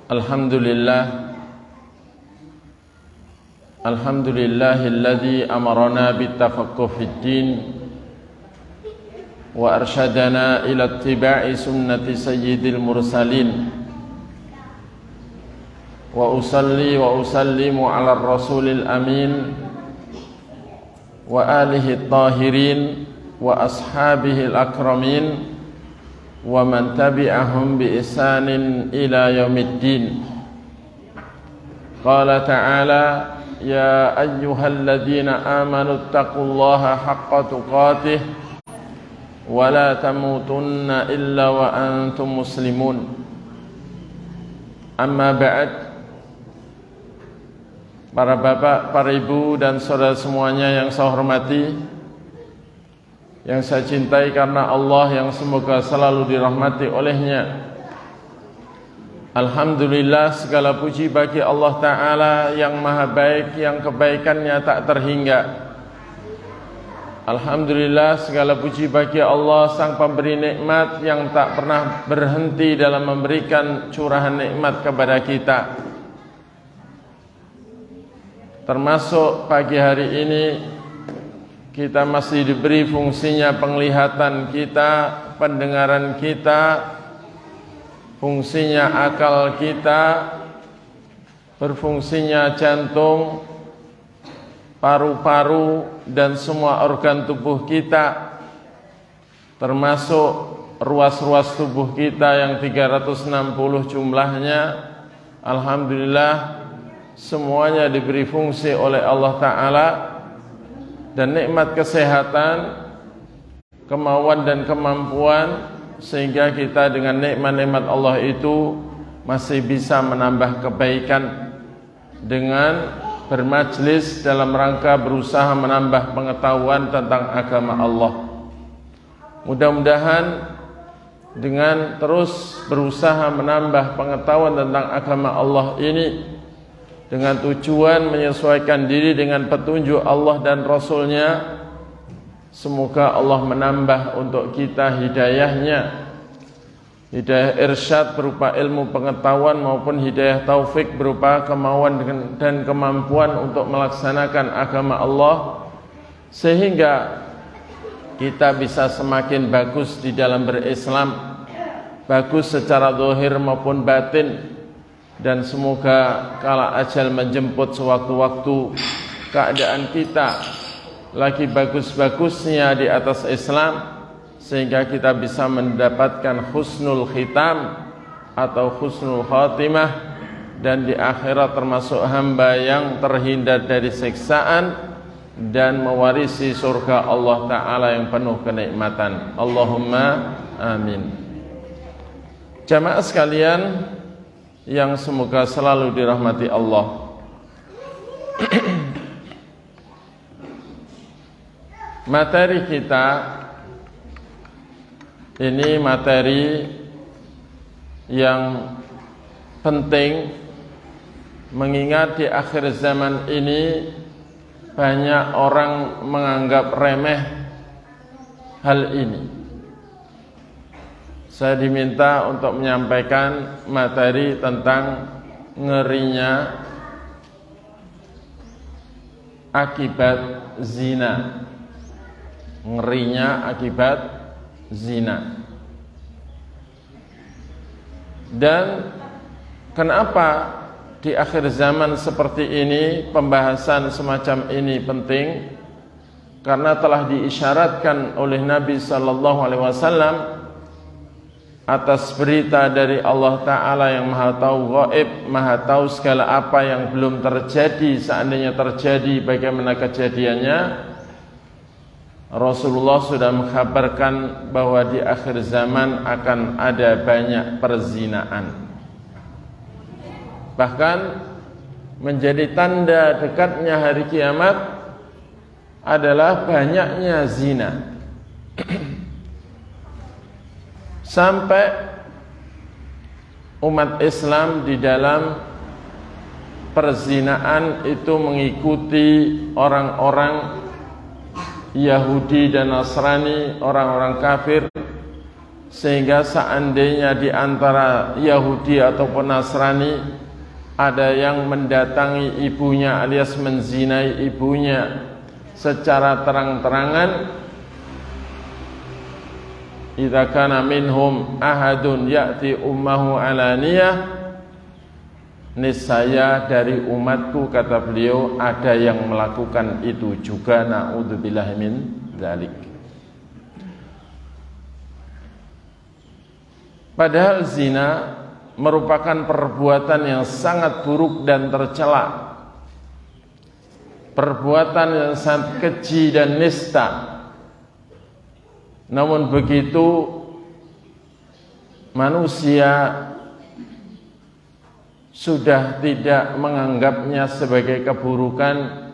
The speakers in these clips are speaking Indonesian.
Alhamdulillahilladzi amarna bittafaqquh fid din wa arsyadana ila ittiba'i sunnati sayyidil mursalin wa usalli wa usallimu ala rasulil amin wa alihi tahirin wa ashabihi al-akramin wa man tabi'ahum bi ihsanin ila yaumiddin. Qala ta'ala ya ayyuhalladzina amanu taqullaha haqqa tuqatih wa la tamutunna illa wa antum muslimun. Amma ba'd. Para bapak, para ibu dan saudara semuanya yang saya hormati, yang saya cintai karena Allah, yang semoga selalu dirahmati olehnya. Alhamdulillah, segala puji bagi Allah Ta'ala yang maha baik, yang kebaikannya tak terhingga. Alhamdulillah, segala puji bagi Allah sang pemberi nikmat yang tak pernah berhenti dalam memberikan curahan nikmat kepada kita. Termasuk pagi hari ini kita masih diberi fungsinya penglihatan kita, pendengaran kita, fungsinya akal kita, berfungsinya jantung, paru-paru, dan semua organ tubuh kita, termasuk ruas-ruas tubuh kita yang 360 jumlahnya. Alhamdulillah, semuanya diberi fungsi oleh Allah Ta'ala, dan nikmat kesehatan, kemauan dan kemampuan, sehingga kita dengan nikmat-nikmat Allah itu masih bisa menambah kebaikan dengan bermajlis dalam rangka berusaha menambah pengetahuan tentang agama Allah. Mudah-mudahan dengan terus berusaha menambah pengetahuan tentang agama Allah ini, dengan tujuan menyesuaikan diri dengan petunjuk Allah dan Rasulnya, semoga Allah menambah untuk kita hidayahnya, hidayah irsyad berupa ilmu pengetahuan maupun hidayah taufik berupa kemauan dan kemampuan untuk melaksanakan agama Allah, sehingga kita bisa semakin bagus di dalam berislam, bagus secara zahir maupun batin. Dan semoga kala ajal menjemput sewaktu-waktu, keadaan kita lagi bagus-bagusnya di atas Islam, sehingga kita bisa mendapatkan husnul khitam atau husnul khatimah, dan di akhirat termasuk hamba yang terhindar dari siksaan dan mewarisi surga Allah Ta'ala yang penuh kenikmatan. Allahumma amin. Jamaah sekalian yang semoga selalu dirahmati Allah, materi kita ini materi yang penting, mengingat di akhir zaman ini banyak orang menganggap remeh hal ini. Saya diminta untuk menyampaikan materi tentang ngerinya akibat zina. Ngerinya akibat zina. Dan kenapa di akhir zaman seperti ini pembahasan semacam ini penting? Karena telah diisyaratkan oleh Nabi sallallahu alaihi wasallam atas berita dari Allah Ta'ala yang maha tahu gaib, maha tahu segala apa yang belum terjadi. Seandainya terjadi, bagaimana kejadiannya. Rasulullah sudah mengkhabarkan bahwa di akhir zaman akan ada banyak perzinaan. Bahkan menjadi tanda dekatnya hari kiamat adalah banyaknya zina. Sampai umat Islam di dalam perzinaan itu mengikuti orang-orang Yahudi dan Nasrani, orang-orang kafir, sehingga seandainya di antara Yahudi ataupun Nasrani ada yang mendatangi ibunya alias menzinai ibunya secara terang-terangan, idza kana minhum ahadun ya'ti ummahu alaniyah, niscaya dari umatku, kata beliau, ada yang melakukan itu juga. Na'udzubillahi min dzalik. Padahal zina merupakan perbuatan yang sangat buruk dan tercela, perbuatan yang sangat keji dan nista. Namun begitu, manusia sudah tidak menganggapnya sebagai keburukan,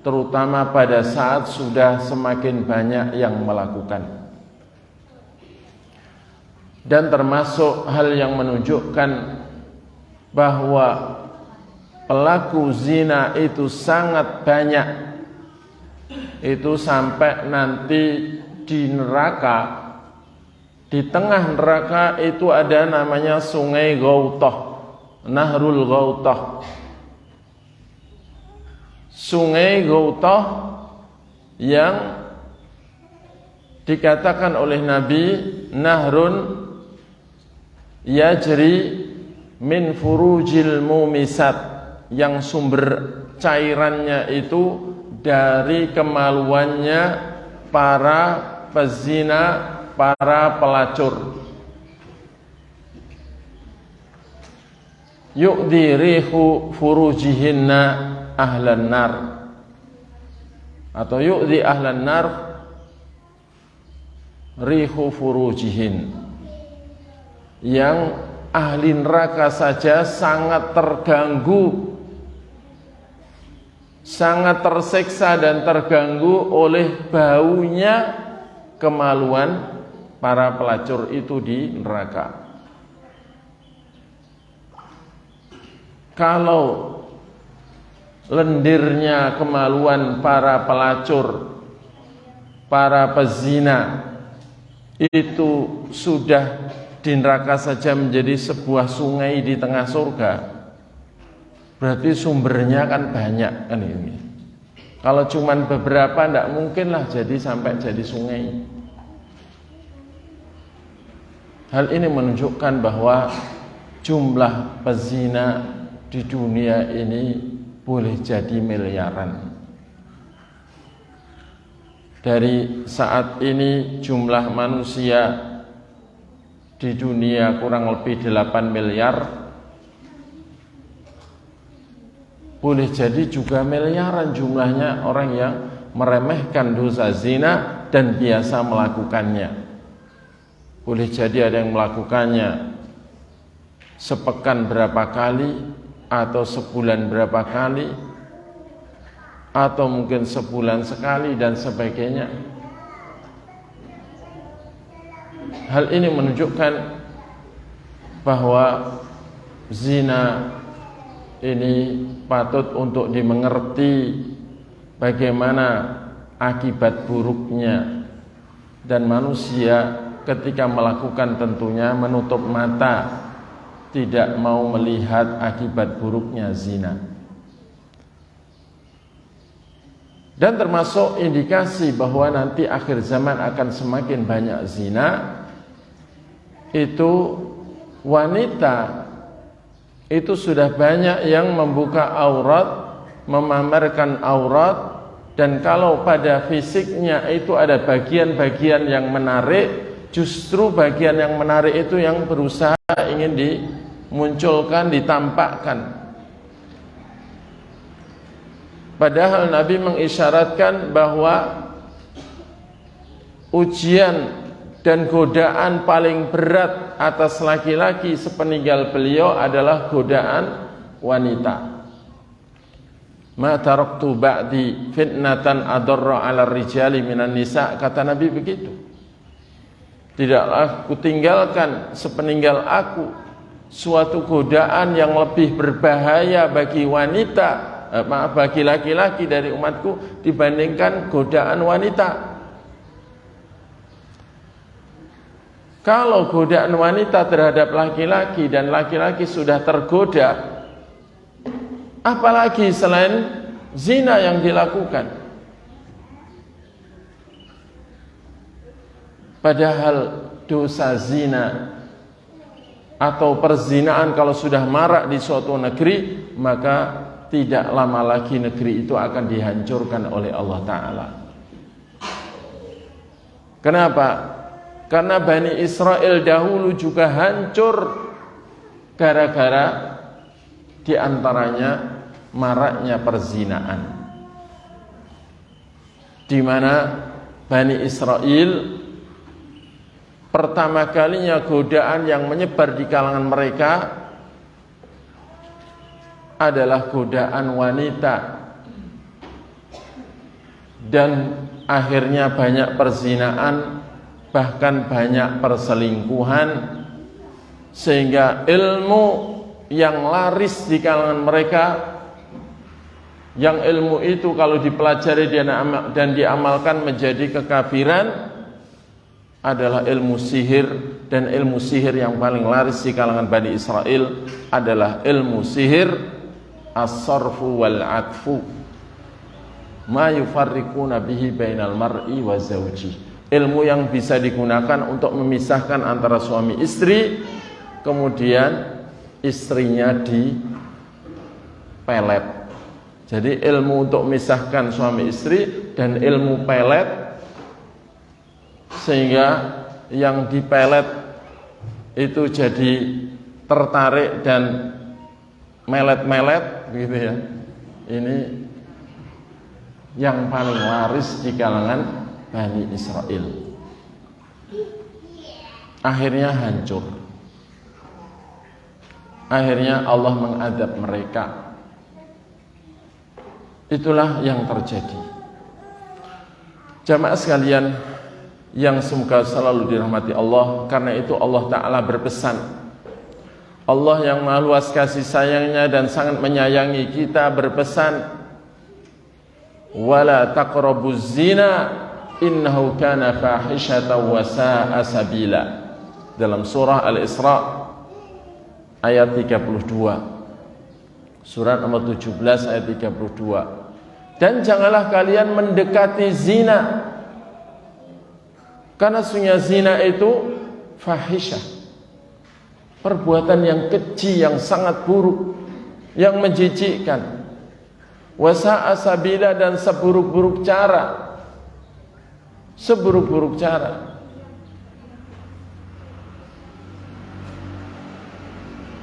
terutama pada saat sudah semakin banyak yang melakukan. Dan termasuk hal yang menunjukkan bahwa pelaku zina itu sangat banyak, itu sampai nanti di neraka, di tengah neraka itu ada namanya sungai Ghautah, Nahrul Ghautah. Sungai Ghautah yang dikatakan oleh Nabi nahrun yajri min furujil mumisat, yang sumber cairannya itu dari kemaluannya para pezina, para pelacur. Yu'di rihu furujihinna ahlan nar, atau yu'di ahlan nar rihu furujihin, yang ahli neraka saja sangat terganggu, sangat tersiksa dan terganggu oleh baunya kemaluan para pelacur itu di neraka. Kalau lendirnya kemaluan para pelacur, para pezina itu sudah di neraka saja menjadi sebuah sungai di tengah surga, berarti sumbernya kan banyak kan ini. Kalau cuman beberapa tidak mungkinlah jadi sampai jadi sungai. Hal ini menunjukkan bahwa jumlah pezina di dunia ini boleh jadi miliaran. Dari saat ini jumlah manusia di dunia kurang lebih 8 miliar, boleh jadi juga miliaran jumlahnya orang yang meremehkan dosa zina dan biasa melakukannya. Boleh jadi ada yang melakukannya sepekan berapa kali, atau sebulan berapa kali, atau mungkin sebulan sekali dan sebagainya. Hal ini menunjukkan bahwa zina ini patut untuk dimengerti bagaimana akibat buruknya, dan manusia ketika melakukan tentunya menutup mata, tidak mau melihat akibat buruknya zina. Dan termasuk indikasi bahwa nanti akhir zaman akan semakin banyak zina, itu wanita itu sudah banyak yang membuka aurat, memamerkan aurat, dan kalau pada fisiknya itu ada bagian-bagian yang menarik, justru bagian yang menarik itu yang berusaha ingin dimunculkan, ditampakkan. Padahal Nabi mengisyaratkan bahwa ujian dan godaan paling berat atas laki-laki sepeninggal beliau adalah godaan wanita. Ma taraktu ba'di fitnatan adarra 'ala rijali minan nisa, kata Nabi begitu. Tidaklah kutinggalkan sepeninggal aku suatu godaan yang lebih berbahaya bagi wanita, bagi laki-laki dari umatku dibandingkan godaan wanita. Kalau godaan wanita terhadap laki-laki dan laki-laki sudah tergoda, apalagi selain zina yang dilakukan. Padahal dosa zina atau perzinaan kalau sudah marak di suatu negeri, maka tidak lama lagi negeri itu akan dihancurkan oleh Allah Ta'ala. Kenapa? Karena Bani Israel dahulu juga hancur gara-gara di antaranya maraknya perzinaan, di mana Bani Israel pertama kalinya godaan yang menyebar di kalangan mereka adalah godaan wanita, dan akhirnya banyak perzinaan, bahkan banyak perselingkuhan, sehingga ilmu yang laris di kalangan mereka, yang ilmu itu kalau dipelajari dan diamalkan menjadi kekafiran, adalah ilmu sihir. Dan ilmu sihir yang paling laris di kalangan Bani Israel adalah ilmu sihir as-sarfu wal-atfu, ma yufarriquna bihi bainal mar'i wa zawji. Ilmu yang bisa digunakan untuk memisahkan antara suami istri, kemudian istrinya dipelet. Jadi ilmu untuk memisahkan suami istri dan ilmu pelet, sehingga yang dipelet itu jadi tertarik dan melet-melet gitu ya. Ini yang paling laris di kalangan Bani Israel. Akhirnya hancur. Akhirnya Allah mengadab mereka. Itulah yang terjadi. Jamaah sekalian yang semoga selalu dirahmati Allah, karena itu Allah Ta'ala berpesan. Allah yang maha luas kasih sayangnya dan sangat menyayangi kita berpesan, wala taqrabuz zina innahu kana fahishatan wa sa'a sabila, dalam surah Al-Isra ayat 32, surat nomor 17 ayat 32. Dan janganlah kalian mendekati zina, karena sesungguhnya zina itu fahisyah, perbuatan yang keji, yang sangat buruk, yang menjijikkan. Wasa'a sabila, dan seburuk-buruk cara. Seburuk-buruk cara.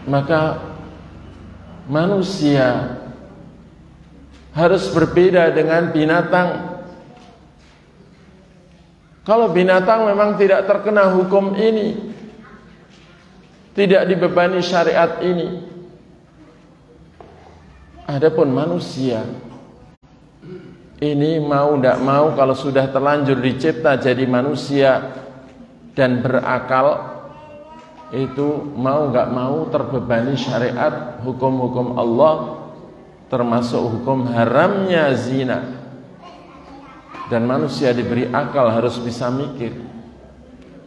Maka manusia harus berbeda dengan binatang. Kalau binatang memang tidak terkena hukum ini, tidak dibebani syariat ini. Adapun manusia ini mau tidak mau, kalau sudah terlanjur dicipta jadi manusia dan berakal, itu mau nggak mau terbebani syariat, hukum-hukum Allah, termasuk hukum haramnya zina. Dan manusia diberi akal, harus bisa mikir,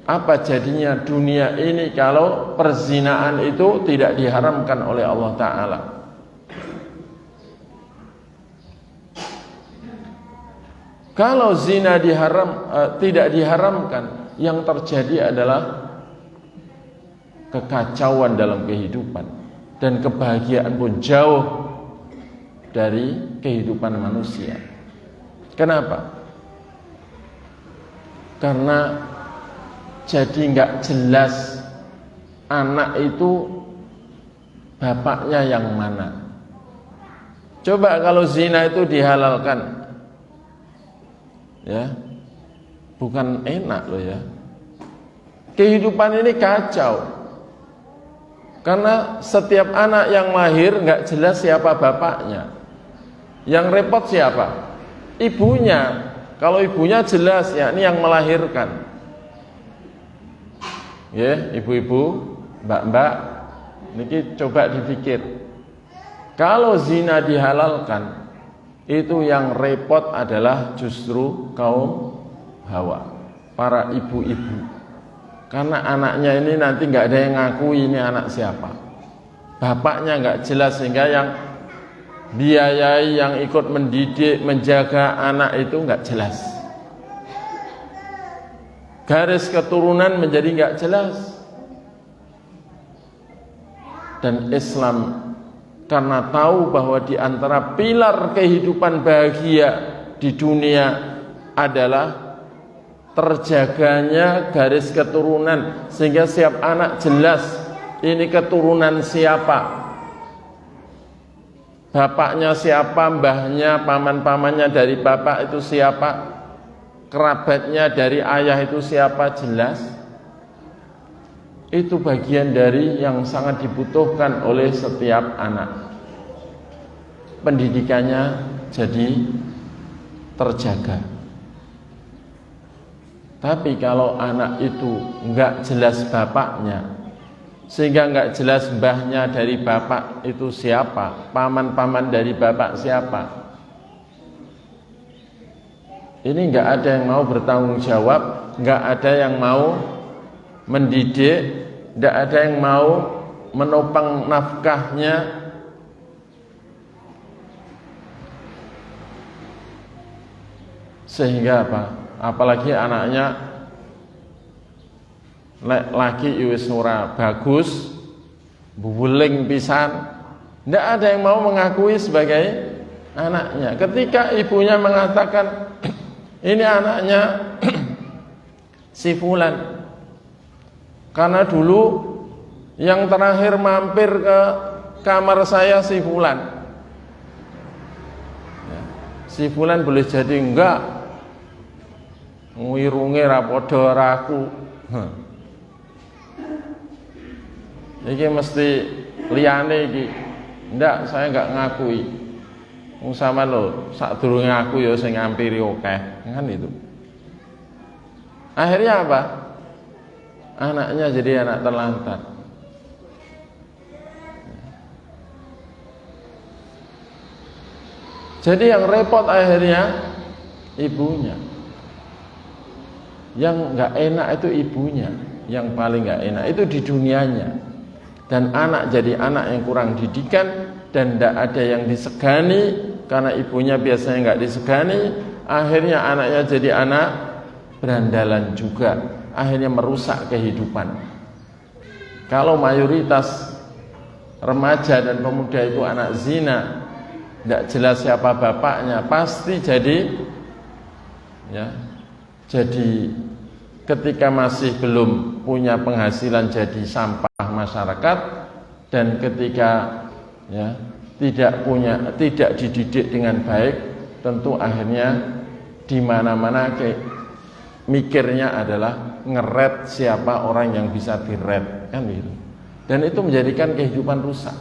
apa jadinya dunia ini kalau perzinaan itu tidak diharamkan oleh Allah Ta'ala. Kalau zina tidak diharamkan, yang terjadi adalah kekacauan dalam kehidupan, dan kebahagiaan pun jauh dari kehidupan manusia. Kenapa? Karena jadi nggak jelas anak itu bapaknya yang mana. Coba kalau zina itu dihalalkan, ya, bukan enak loh ya. Kehidupan ini kacau, karena setiap anak yang lahir nggak jelas siapa bapaknya. Yang repot siapa? Ibunya. Kalau ibunya jelas, ya ini yang melahirkan. Ya, ibu-ibu, mbak-mbak, niki coba dipikir. Kalau zina dihalalkan, itu yang repot adalah justru kaum Hawa, para ibu-ibu. Karena anaknya ini nanti nggak ada yang ngakui ini anak siapa. Bapaknya nggak jelas, sehingga yang biayai, yang ikut mendidik, menjaga anak itu nggak jelas. Garis keturunan menjadi nggak jelas. Dan Islam karena tahu bahwa di antara pilar kehidupan bahagia di dunia adalah terjaganya garis keturunan, sehingga setiap anak jelas ini keturunan siapa, bapaknya siapa, mbahnya, paman-pamannya dari bapak itu siapa, kerabatnya dari ayah itu siapa, jelas. Itu bagian dari yang sangat dibutuhkan oleh setiap anak. Pendidikannya jadi terjaga. Tapi kalau anak itu enggak jelas bapaknya, sehingga enggak jelas mbahnya dari bapak itu siapa, paman-paman dari bapak siapa, ini enggak ada yang mau bertanggung jawab, enggak ada yang mau mendidik, enggak ada yang mau menopang nafkahnya. Sehingga apa? Apalagi anaknya laki wis ora bagus, buweling pisan, ndak ada yang mau mengakui sebagai anaknya. Ketika ibunya mengatakan ini anaknya si fulan, karena dulu yang terakhir mampir ke kamar saya si fulan, si fulan boleh jadi enggak, ngirunge ra padha aku. Iki mesti liyane iki. Ndak, saya enggak ngakui. Wong sama lho, sadurunge aku ya sing ngampiri akeh, kan itu. Akhirnya apa? Anaknya jadi anak terlantar. Jadi yang repot akhirnya ibunya. Yang nggak enak itu ibunya, yang paling nggak enak itu di dunianya. Dan anak jadi anak yang kurang didikan dan tidak ada yang disegani, karena ibunya biasanya nggak disegani. Akhirnya anaknya jadi anak berandalan juga, akhirnya merusak kehidupan. Kalau mayoritas remaja dan pemuda itu anak zina, tidak jelas siapa bapaknya, pasti jadi ketika masih belum punya penghasilan jadi sampah masyarakat, dan ketika tidak dididik dengan baik, tentu akhirnya di mana-mana mikirnya adalah ngeret siapa orang yang bisa diret, kan gitu. Dan itu menjadikan kehidupan rusak.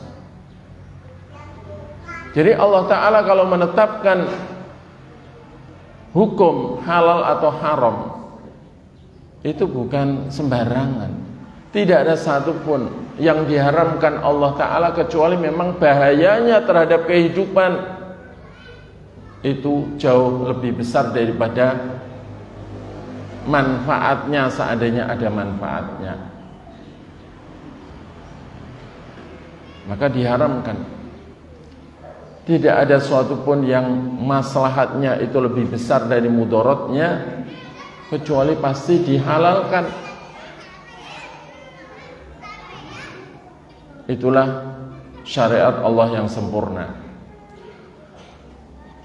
Jadi Allah Ta'ala kalau menetapkan hukum halal atau haram itu bukan sembarangan. Tidak ada satupun yang diharamkan Allah Ta'ala kecuali memang bahayanya terhadap kehidupan itu jauh lebih besar daripada manfaatnya, seandainya ada manfaatnya. Maka diharamkan. Tidak ada suatu pun yang maslahatnya itu lebih besar dari mudaratnya, kecuali pasti dihalalkan. Itulah syariat Allah yang sempurna.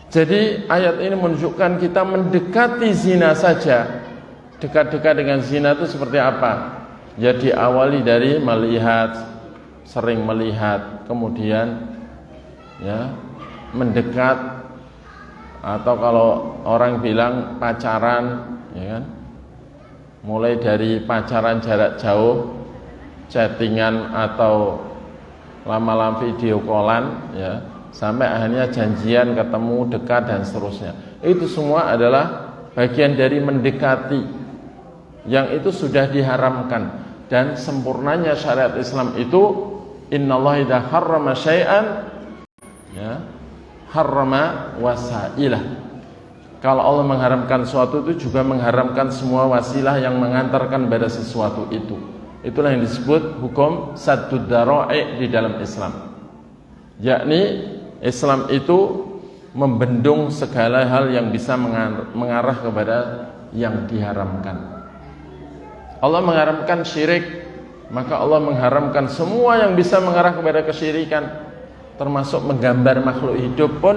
Jadi ayat ini menunjukkan kita mendekati zina saja. Dekat-dekat dengan zina itu seperti apa? Ya diawali dari melihat, sering melihat, kemudian mendekat, atau kalau orang bilang pacaran, ya kan? Mulai dari pacaran jarak jauh, chattingan atau lama-lama video callan, ya, sampai akhirnya janjian, ketemu, dekat dan seterusnya. Itu semua adalah bagian dari mendekati, yang itu sudah diharamkan. Dan sempurnanya syariat Islam itu, innallaha idza harrama syai'an harrama wasailah. Kalau Allah mengharamkan sesuatu itu juga mengharamkan semua wasilah yang mengantarkan pada sesuatu itu. Itulah yang disebut hukum saddud dzara'i di dalam Islam. Yakni Islam itu membendung segala hal yang bisa mengarah kepada yang diharamkan. Allah mengharamkan syirik, maka Allah mengharamkan semua yang bisa mengarah kepada kesyirikan, termasuk menggambar makhluk hidup pun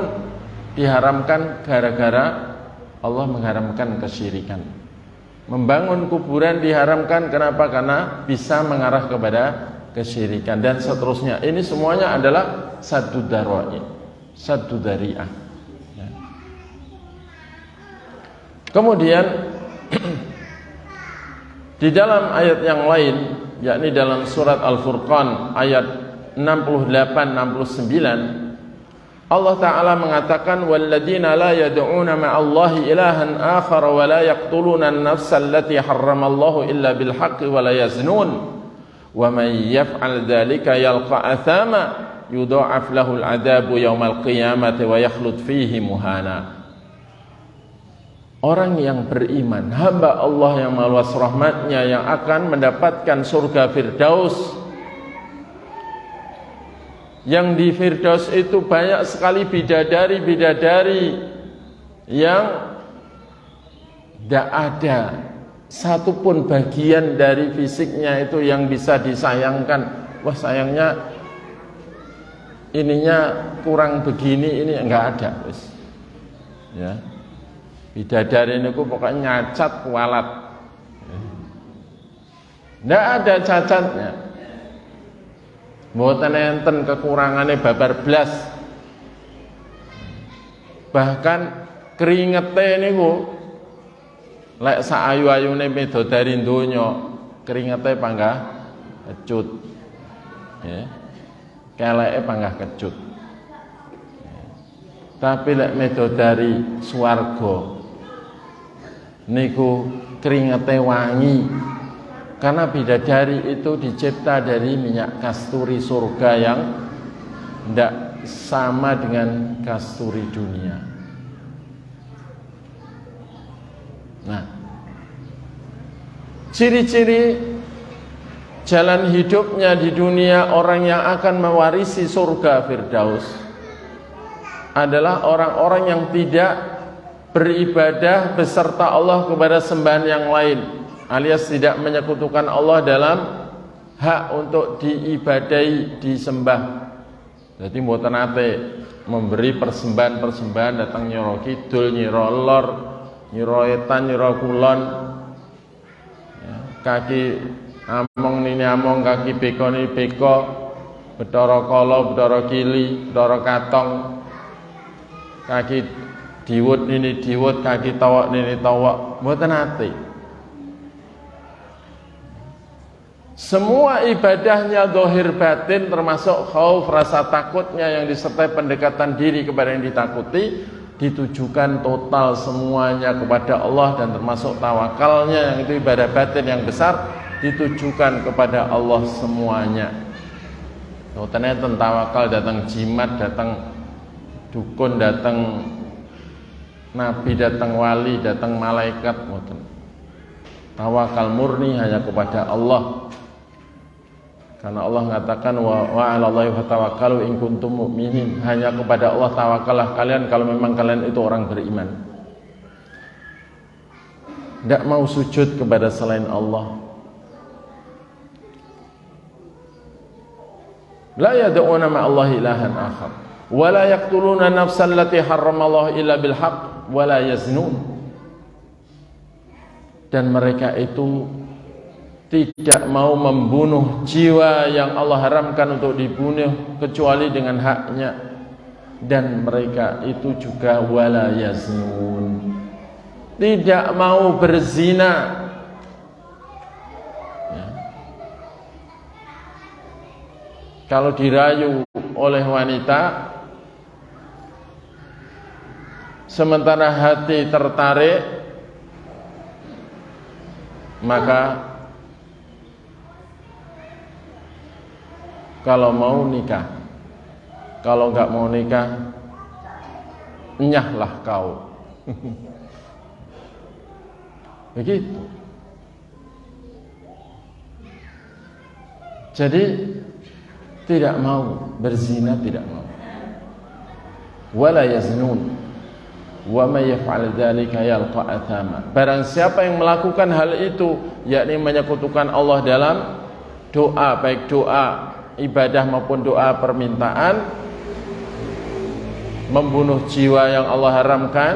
diharamkan gara-gara Allah mengharamkan kesyirikan. Membangun kuburan diharamkan, kenapa? Karena bisa mengarah kepada kesyirikan dan seterusnya. Ini semuanya adalah saddud dzara'i, saddud dzari'ah. Ya. Kemudian di dalam ayat yang lain, yakni dalam surat Al-Furqan ayat 68-69, Allah Ta'ala mengatakan walladzina la yad'una ma'allahi ilahan akhar wa la yaqtuluna an-nafsa allati harramallahu illa bil haqqi wa la yaznun wa man yaf'al dzalika yalqa athama yudha'af lahu al-'adzabu yaumal qiyamati wa yakhlud fihi muhana. Orang yang beriman, hamba Allah yang maha luas rahmatnya, yang akan mendapatkan surga Firdaus. Yang di Firdaus itu banyak sekali bidadari-bidadari yang tidak ada satupun bagian dari fisiknya itu yang bisa disayangkan. Wah, sayangnya ininya kurang begini, ini enggak ada. Ya. Bidadari ini pokoknya nyacat kualat, tidak ada cacatnya. Mboten enten kekurangane babar blas. Bahkan keringete niku lek sak ayu-ayune midodari donya, keringete panggah kecut. Ya. Keleke panggah kecut. Tapi lek midodari swarga niku keringete wangi. Karena bidadari itu dicipta dari minyak kasturi surga yang tidak sama dengan kasturi dunia. Nah, ciri-ciri jalan hidupnya di dunia orang yang akan mewarisi surga Firdaus adalah orang-orang yang tidak beribadah beserta Allah kepada sembahan yang lain, alias tidak menyekutukan Allah dalam hak untuk diibadahi, disembah. Jadi mboten nate memberi persembahan-persembahan, datang nyiro kidul, nyiro lor, nyiro etan, nyiro kulon, ya, kaki among nini among, kaki beko nini beko, bedoro kolo, bedoro kili, bedoro katong, kaki diwut nini diwut, kaki tawak nini tawak, mboten nate. Semua ibadahnya zahir batin, termasuk khauf, rasa takutnya yang disertai pendekatan diri kepada yang ditakuti, ditujukan total semuanya kepada Allah, dan termasuk tawakalnya yang itu ibadah batin yang besar, ditujukan kepada Allah semuanya. Ternyata tawakal, datang jimat, datang dukun, datang nabi, datang wali, datang malaikat. Tawakal murni hanya kepada Allah. Karena Allah mengatakan wa 'alallahi fatawakkalu in kuntum mu'minin, hanya kepada Allah tawakallah kalian kalau memang kalian itu orang beriman. Tidak mau sujud kepada selain Allah. La yad'una ma'allahi ilahan akhar wa la yaqtuluna nafsan allati harramallahu illa bil haqq wa la yaznun. Dan mereka itu tidak mau membunuh jiwa yang Allah haramkan untuk dibunuh kecuali dengan haknya, dan mereka itu juga wala yaznun, tidak mau berzina. Ya. Kalau dirayu oleh wanita sementara hati tertarik, maka kalau mau nikah, kalau enggak mau nikah, nyahlah kau. Begitu. Jadi tidak mau berzina, tidak mau. Wala yaznun wa may yaf'al dzalika yalqa athama. Barang siapa yang melakukan hal itu, yakni menyekutukan Allah dalam doa, baik doa ibadah maupun doa permintaan, membunuh jiwa yang Allah haramkan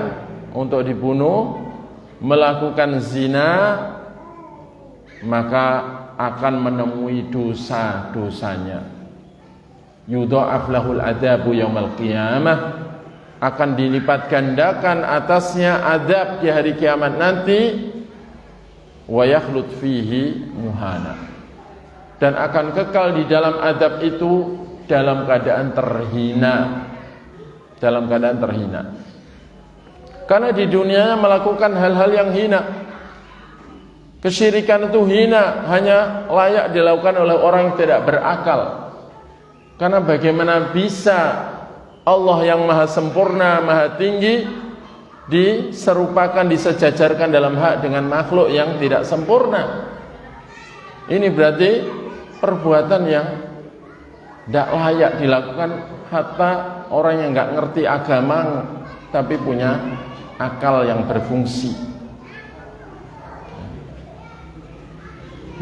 untuk dibunuh, melakukan zina, maka akan menemui dosa-dosanya. Yudha'af lahul adzabu yaumal qiyamah, akan dilipat gandakan atasnya azab di hari kiamat nanti. Wa yakhlud fihi muhana, dan akan kekal di dalam azab itu dalam keadaan terhina. Dalam keadaan terhina. Karena di dunianya melakukan hal-hal yang hina. Kesyirikan itu hina, hanya layak dilakukan oleh orang yang tidak berakal. Karena bagaimana bisa Allah yang maha sempurna, maha tinggi diserupakan, disejajarkan dalam hak dengan makhluk yang tidak sempurna. Ini berarti perbuatan yang tidak layak dilakukan hatta orang yang nggak ngerti agama tapi punya akal yang berfungsi.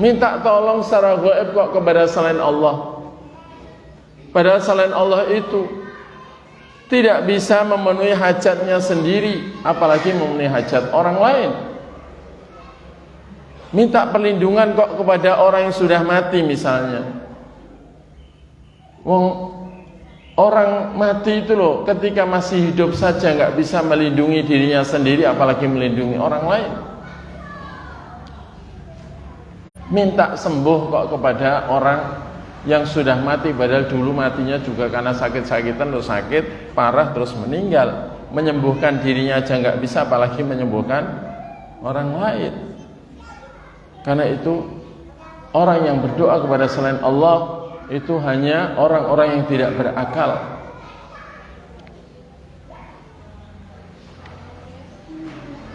Minta tolong secara gaib kok kepada selain Allah. Padahal selain Allah itu tidak bisa memenuhi hajatnya sendiri, apalagi memenuhi hajat orang lain. Minta perlindungan kok kepada orang yang sudah mati misalnya. Orang mati itu loh, ketika masih hidup saja nggak bisa melindungi dirinya sendiri, apalagi melindungi orang lain. Minta sembuh kok kepada orang yang sudah mati, padahal dulu matinya juga karena sakit-sakitan, terus sakit parah terus meninggal. Menyembuhkan dirinya aja nggak bisa, apalagi menyembuhkan orang lain. Karena itu orang yang berdoa kepada selain Allah itu hanya orang-orang yang tidak berakal.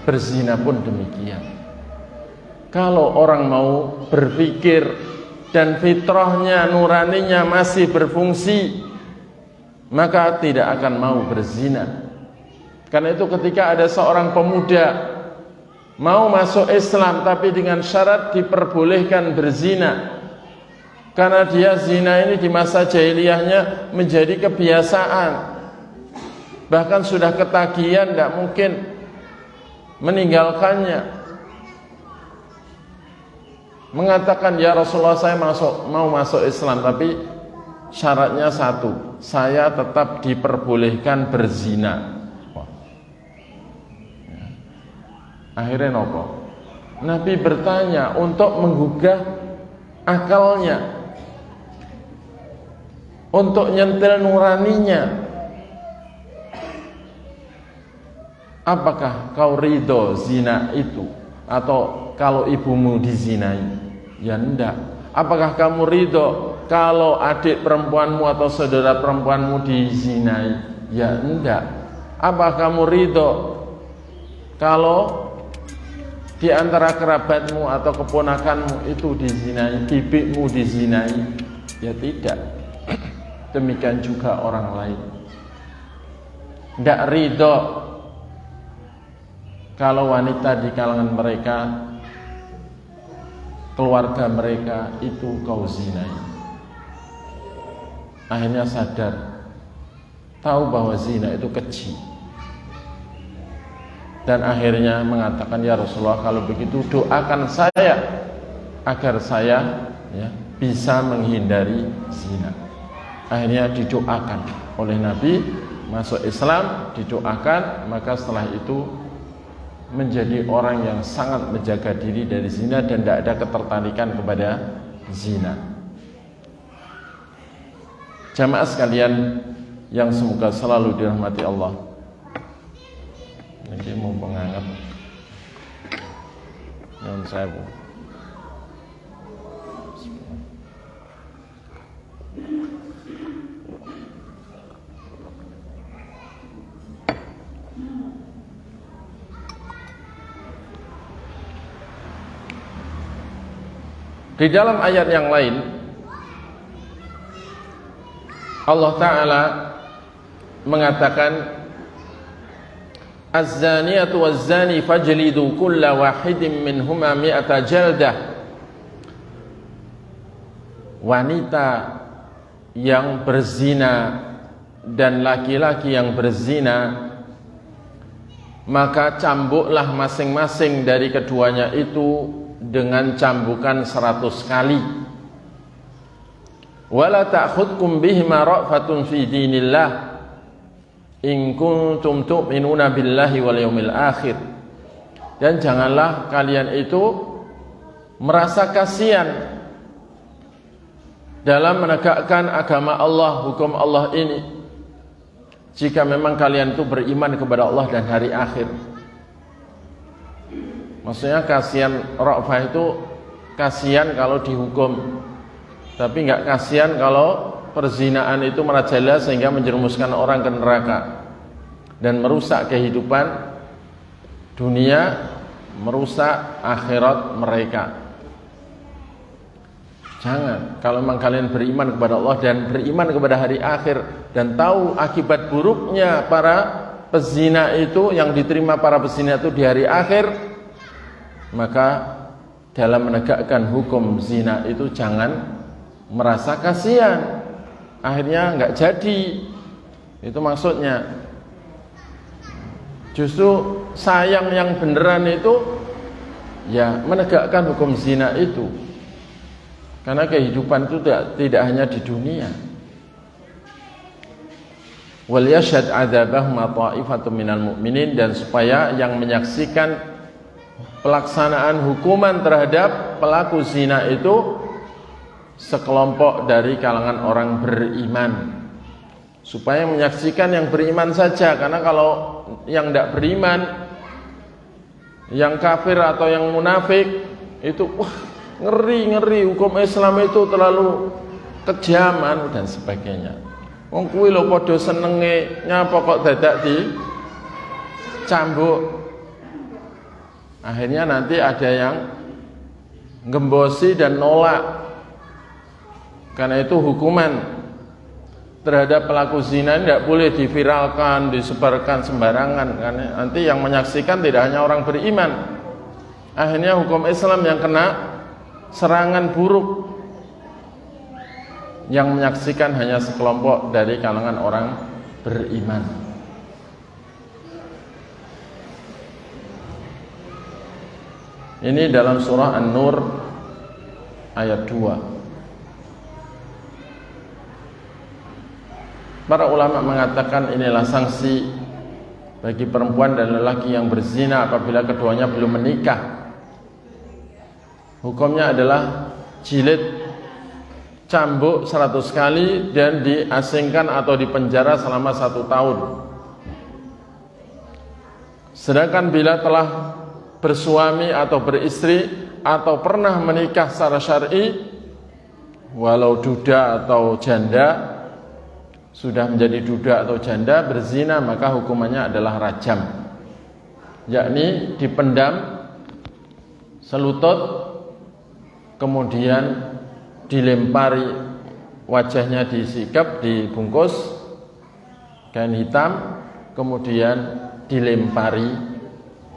Berzina pun demikian. Kalau orang mau berpikir dan fitrahnya, nuraninya masih berfungsi, maka tidak akan mau berzina. Karena itu ketika ada seorang pemuda mau masuk Islam tapi dengan syarat diperbolehkan berzina, karena dia zina ini di masa jahiliyahnya menjadi kebiasaan, bahkan sudah ketagihan, tidak mungkin meninggalkannya. Mengatakan, ya Rasulullah, saya mau masuk Islam, tapi syaratnya satu, saya tetap diperbolehkan berzina. Akhirnya nopo? Nabi bertanya untuk menggugah akalnya, untuk nyentil nuraninya. Apakah kau ridho zina itu? Atau kalau ibumu dizinai? Ya enggak. Apakah kamu ridho kalau adik perempuanmu atau saudara perempuanmu dizinai? Ya enggak. Apakah kamu ridho kalau di antara kerabatmu atau keponakanmu itu dizinai, bibimu dizinai? Ya tidak. Demikian juga orang lain. Tidak ridho kalau wanita di kalangan mereka, keluarga mereka itu kau zinai. Akhirnya sadar, tahu bahwa zina itu keji, dan akhirnya mengatakan, ya Rasulullah, kalau begitu doakan saya agar saya bisa menghindari zina. Akhirnya didoakan oleh Nabi, masuk Islam, didoakan, maka setelah itu menjadi orang yang sangat menjaga diri dari zina dan tidak ada ketertarikan kepada zina. Jamaah sekalian yang semoga selalu dirahmati Allah. Ini mau pengangkat yang saya bu. Di dalam ayat yang lain Allah Ta'ala mengatakan, Az-zaniyatu waz-zani fajlidu kulla wahidin minhuma mi'ata jaldah. Wanita yang berzina dan laki-laki yang berzina, maka cambuklah masing-masing dari keduanya itu dengan cambukan 100 kali. Wala ta'khudkum bihima ra'fatun fi dinillah in kuntum tu'minuna billahi wal yawmil akhir. Dan janganlah kalian itu merasa kasihan dalam menegakkan agama Allah, hukum Allah ini, jika memang kalian itu beriman kepada Allah dan hari akhir. Maksudnya kasihan ra'fah itu kasihan kalau dihukum, tapi enggak kasihan kalau perzinaan itu merajalela sehingga menjerumuskan orang ke neraka dan merusak kehidupan dunia, merusak akhirat mereka. Jangan, kalau memang kalian beriman kepada Allah dan beriman kepada hari akhir dan tahu akibat buruknya para pezina itu, yang diterima para pezina itu di hari akhir, maka dalam menegakkan hukum zina itu jangan merasa kasihan. Akhirnya enggak jadi. Itu maksudnya. Justru sayang yang beneran itu ya menegakkan hukum zina itu. Karena kehidupan itu tidak hanya di dunia. Wal yashhad 'adzabahum ta'ifatun minal mu'minin, dan supaya yang menyaksikan pelaksanaan hukuman terhadap pelaku zina itu sekelompok dari kalangan orang beriman. Supaya menyaksikan yang beriman saja, karena kalau yang tidak beriman, yang kafir atau yang munafik itu ngeri hukum Islam itu terlalu kejaman dan sebagainya. Wong kuwi lho padha senenge nyapa kok dadak di cambuk. Akhirnya nanti ada yang ngembosi dan nolak. Karena itu hukuman terhadap pelaku zina tidak boleh diviralkan, disebarkan sembarangan, karena nanti yang menyaksikan tidak hanya orang beriman. Akhirnya hukum Islam yang kena serangan buruk, yang menyaksikan hanya sekelompok dari kalangan orang beriman. Ini dalam surah An-Nur ayat 2. Para ulama mengatakan inilah sanksi bagi perempuan dan lelaki yang berzina apabila keduanya belum menikah. Hukumnya adalah jilid, cambuk 100 kali, dan diasingkan atau dipenjara selama 1 tahun. Sedangkan bila telah bersuami atau beristri atau pernah menikah secara syar'i, walau duda atau janda, sudah menjadi duda atau janda berzina, maka hukumannya adalah rajam, yakni dipendam selutut, kemudian dilempari, wajahnya disikap, dibungkus kain hitam, kemudian dilempari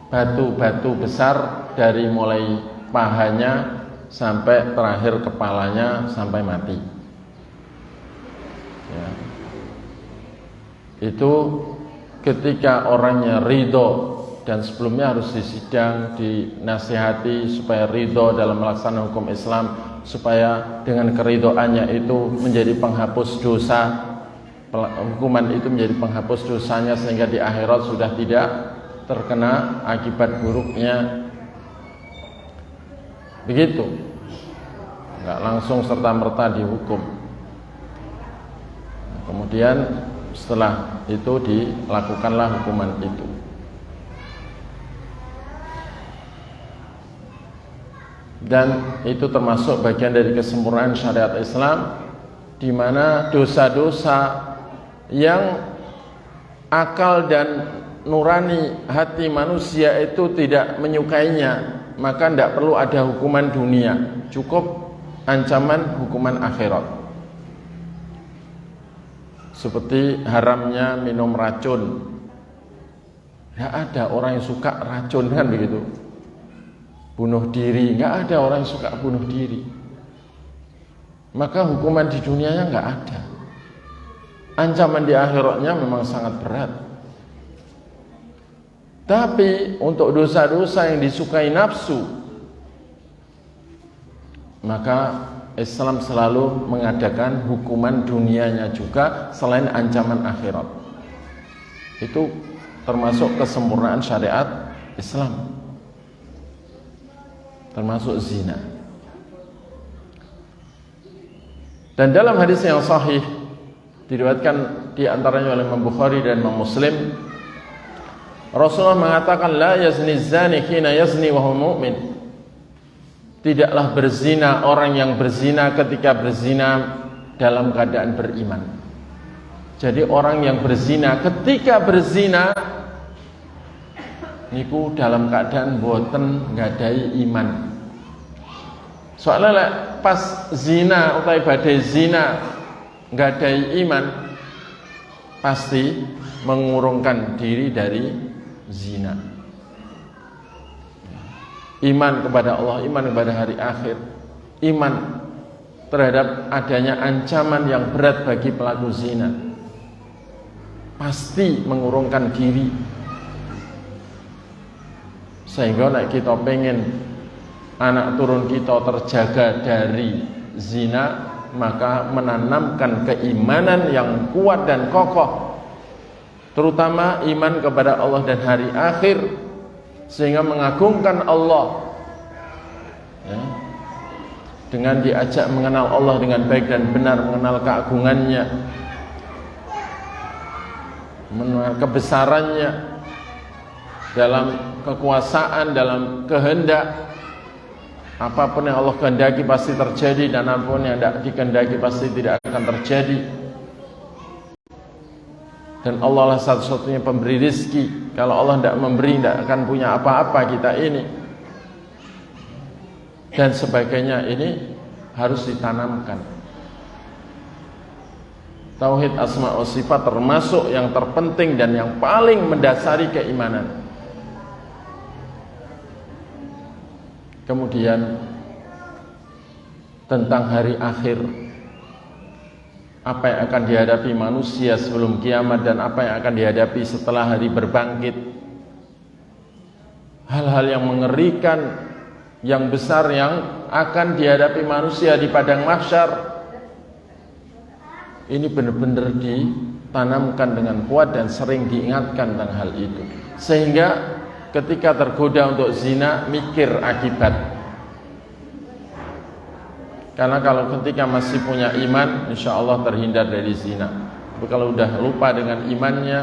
batu-batu besar dari mulai pahanya sampai terakhir kepalanya sampai mati. Ya. Itu ketika orangnya ridho, dan sebelumnya harus disidang, dinasihati supaya ridho dalam melaksanakan hukum Islam, supaya dengan keridhoannya itu menjadi penghapus dosa, hukuman itu menjadi penghapus dosanya, sehingga di akhirat sudah tidak terkena akibat buruknya. Begitu, nggak langsung serta-merta dihukum. Kemudian setelah itu dilakukanlah hukuman itu. Dan itu termasuk bagian dari kesempurnaan syariat Islam, di mana dosa-dosa yang akal dan nurani hati manusia itu tidak menyukainya, maka tidak perlu ada hukuman dunia. Cukup ancaman hukuman akhirat. Seperti haramnya minum racun. Nggak ada orang yang suka racun, kan begitu. Bunuh diri, nggak ada orang yang suka bunuh diri. Maka hukuman di dunianya nggak ada. Ancaman di akhiratnya memang sangat berat. Tapi untuk dosa-dosa yang disukai nafsu, maka Islam selalu mengadakan hukuman dunianya juga selain ancaman akhirat. Itu termasuk kesempurnaan syariat Islam, termasuk zina. Dan dalam hadis yang sahih diriwayatkan di antaranya oleh Imam Bukhari dan Imam Muslim, Rasulullah mengatakan, la yazni zani hina yazni wa huwa mu'min. Tidaklah berzina orang yang berzina ketika berzina dalam keadaan beriman. Jadi orang yang berzina ketika berzina niku dalam keadaan boten ngadai iman. Soalnya pas zina utawi badai zina ngadai iman, pasti mengurungkan diri dari zina. Iman kepada Allah, iman kepada hari akhir, iman terhadap adanya ancaman yang berat bagi pelaku zina, pasti mengurungkan diri. Sehingga nek kita pengen anak turun kita terjaga dari zina, maka menanamkan keimanan yang kuat dan kokoh, terutama iman kepada Allah dan hari akhir, sehingga mengagungkan Allah ya, dengan diajak mengenal Allah dengan baik dan benar, mengenal keagungannya, mengenal kebesarannya dalam kekuasaan, dalam kehendak. Apapun yang Allah kehendaki pasti terjadi, dan apapun yang tidak dikehendaki pasti tidak akan terjadi. Dan Allah lah satu-satunya pemberi rizki. Kalau Allah tidak memberi, tidak akan punya apa-apa kita ini. Dan sebagainya, ini harus ditanamkan. Tauhid asma wa sifat termasuk yang terpenting dan yang paling mendasari keimanan. Kemudian tentang hari akhir, apa yang akan dihadapi manusia sebelum kiamat dan apa yang akan dihadapi setelah hari berbangkit. Hal-hal yang mengerikan, yang besar yang akan dihadapi manusia di padang mahsyar, ini benar-benar ditanamkan dengan kuat dan sering diingatkan tentang hal itu, sehingga ketika tergoda untuk zina, mikir akibat. Karena kalau ketika masih punya iman, insya Allah terhindar dari zina. Tapi kalau udah lupa dengan imannya,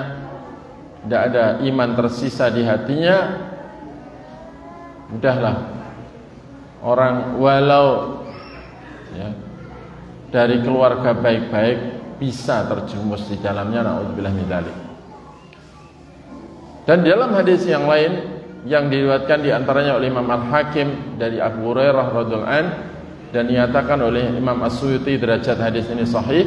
tidak ada iman tersisa di hatinya, udahlah. Orang walau ya, dari keluarga baik-baik bisa terjerumus di dalamnya, na'udzubillah min dzalik. Dan dalam hadis yang lain yang diriwayatkan di antaranya oleh Imam Al-Hakim dari Abu Hurairah radhiyallahu anhu dan dinyatakan oleh Imam As-Suyuti, derajat hadis ini sahih,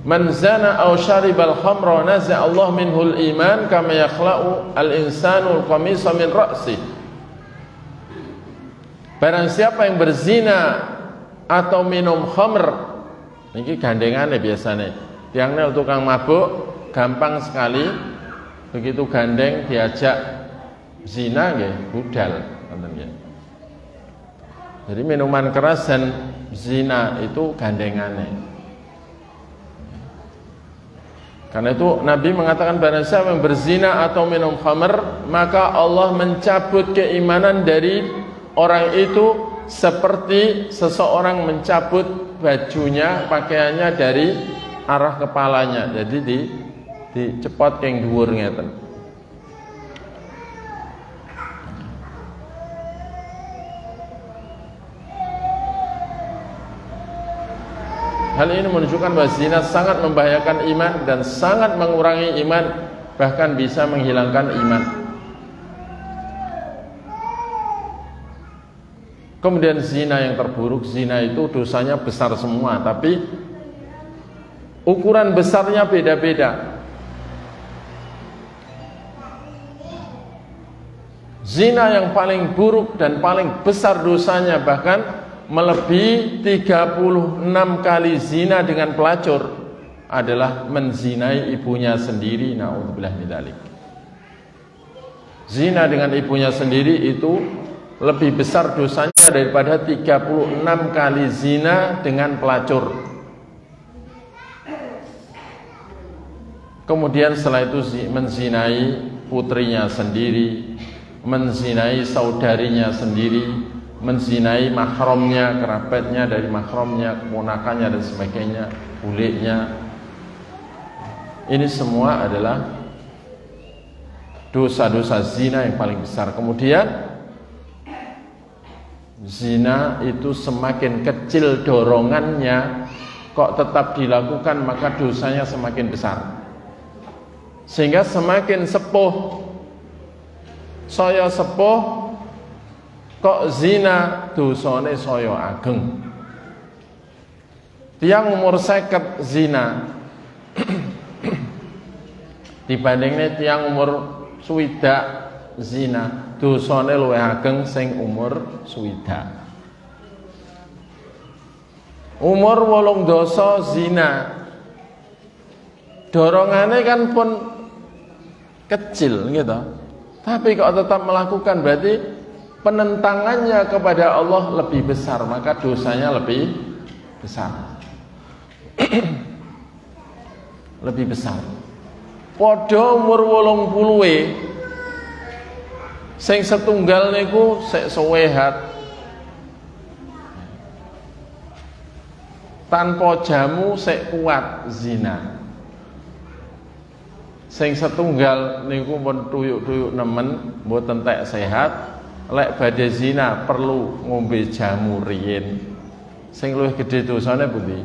man zana aw syaribal khamra naza Allah minhul iman kama yakhla'u al-insanu al-qamisa min ra'si. Barang siapa yang berzina atau minum khamr, ini gandengane biasanya, tiangnya tukang mabuk gampang sekali, begitu gandeng diajak zina nggih budal ngoten nggih. Jadi minuman keras dan zina itu gandengane. Karena itu Nabi mengatakan barang siapa yang berzina atau minum khamr, maka Allah mencabut keimanan dari orang itu seperti seseorang mencabut bajunya, pakaiannya dari arah kepalanya. Jadi dicepot keng dhuwur ngeten. Hal ini menunjukkan bahwa zina sangat membahayakan iman dan sangat mengurangi iman, bahkan bisa menghilangkan iman. Kemudian zina yang terburuk, zina itu dosanya besar semua, tapi ukuran besarnya beda-beda. Zina yang paling buruk dan paling besar dosanya bahkan melebihi 36 kali zina dengan pelacur adalah menzinai ibunya sendiri. Na'udzubillah min dzalik. Zina dengan ibunya sendiri itu lebih besar dosanya daripada 36 kali zina dengan pelacur. Kemudian setelah itu menzinai putrinya sendiri, menzinai saudarinya sendiri, menzinai mahramnya, kerabatnya dari mahramnya, keponakannya dan sebagainya, buliknya. Ini semua adalah dosa-dosa zina yang paling besar. Kemudian zina itu semakin kecil dorongannya, kok tetap dilakukan, maka dosanya semakin besar. Sehingga semakin sepuh, saya sepuh kok zina, dosane saya ageng. Tiang umur 50 zina dibandingnya tiang umur swidak zina, dosane luwih ageng sing umur swidak. Umur 8 dosa zina, dorongannya kan pun kecil gitu, tapi kok tetap melakukan, berarti penentangannya kepada Allah lebih besar, maka dosanya lebih besar. Lebih besar. Padha umur 80 sing setunggal niku sek sewehat tanpa jamu sek kuat zina. Sing setunggal niku pun tuyuk-tuyuk nemen mboten entek sehat, lek badhe zina perlu ngombe jamu riyin. Sing luwih gedhe dosane pundi?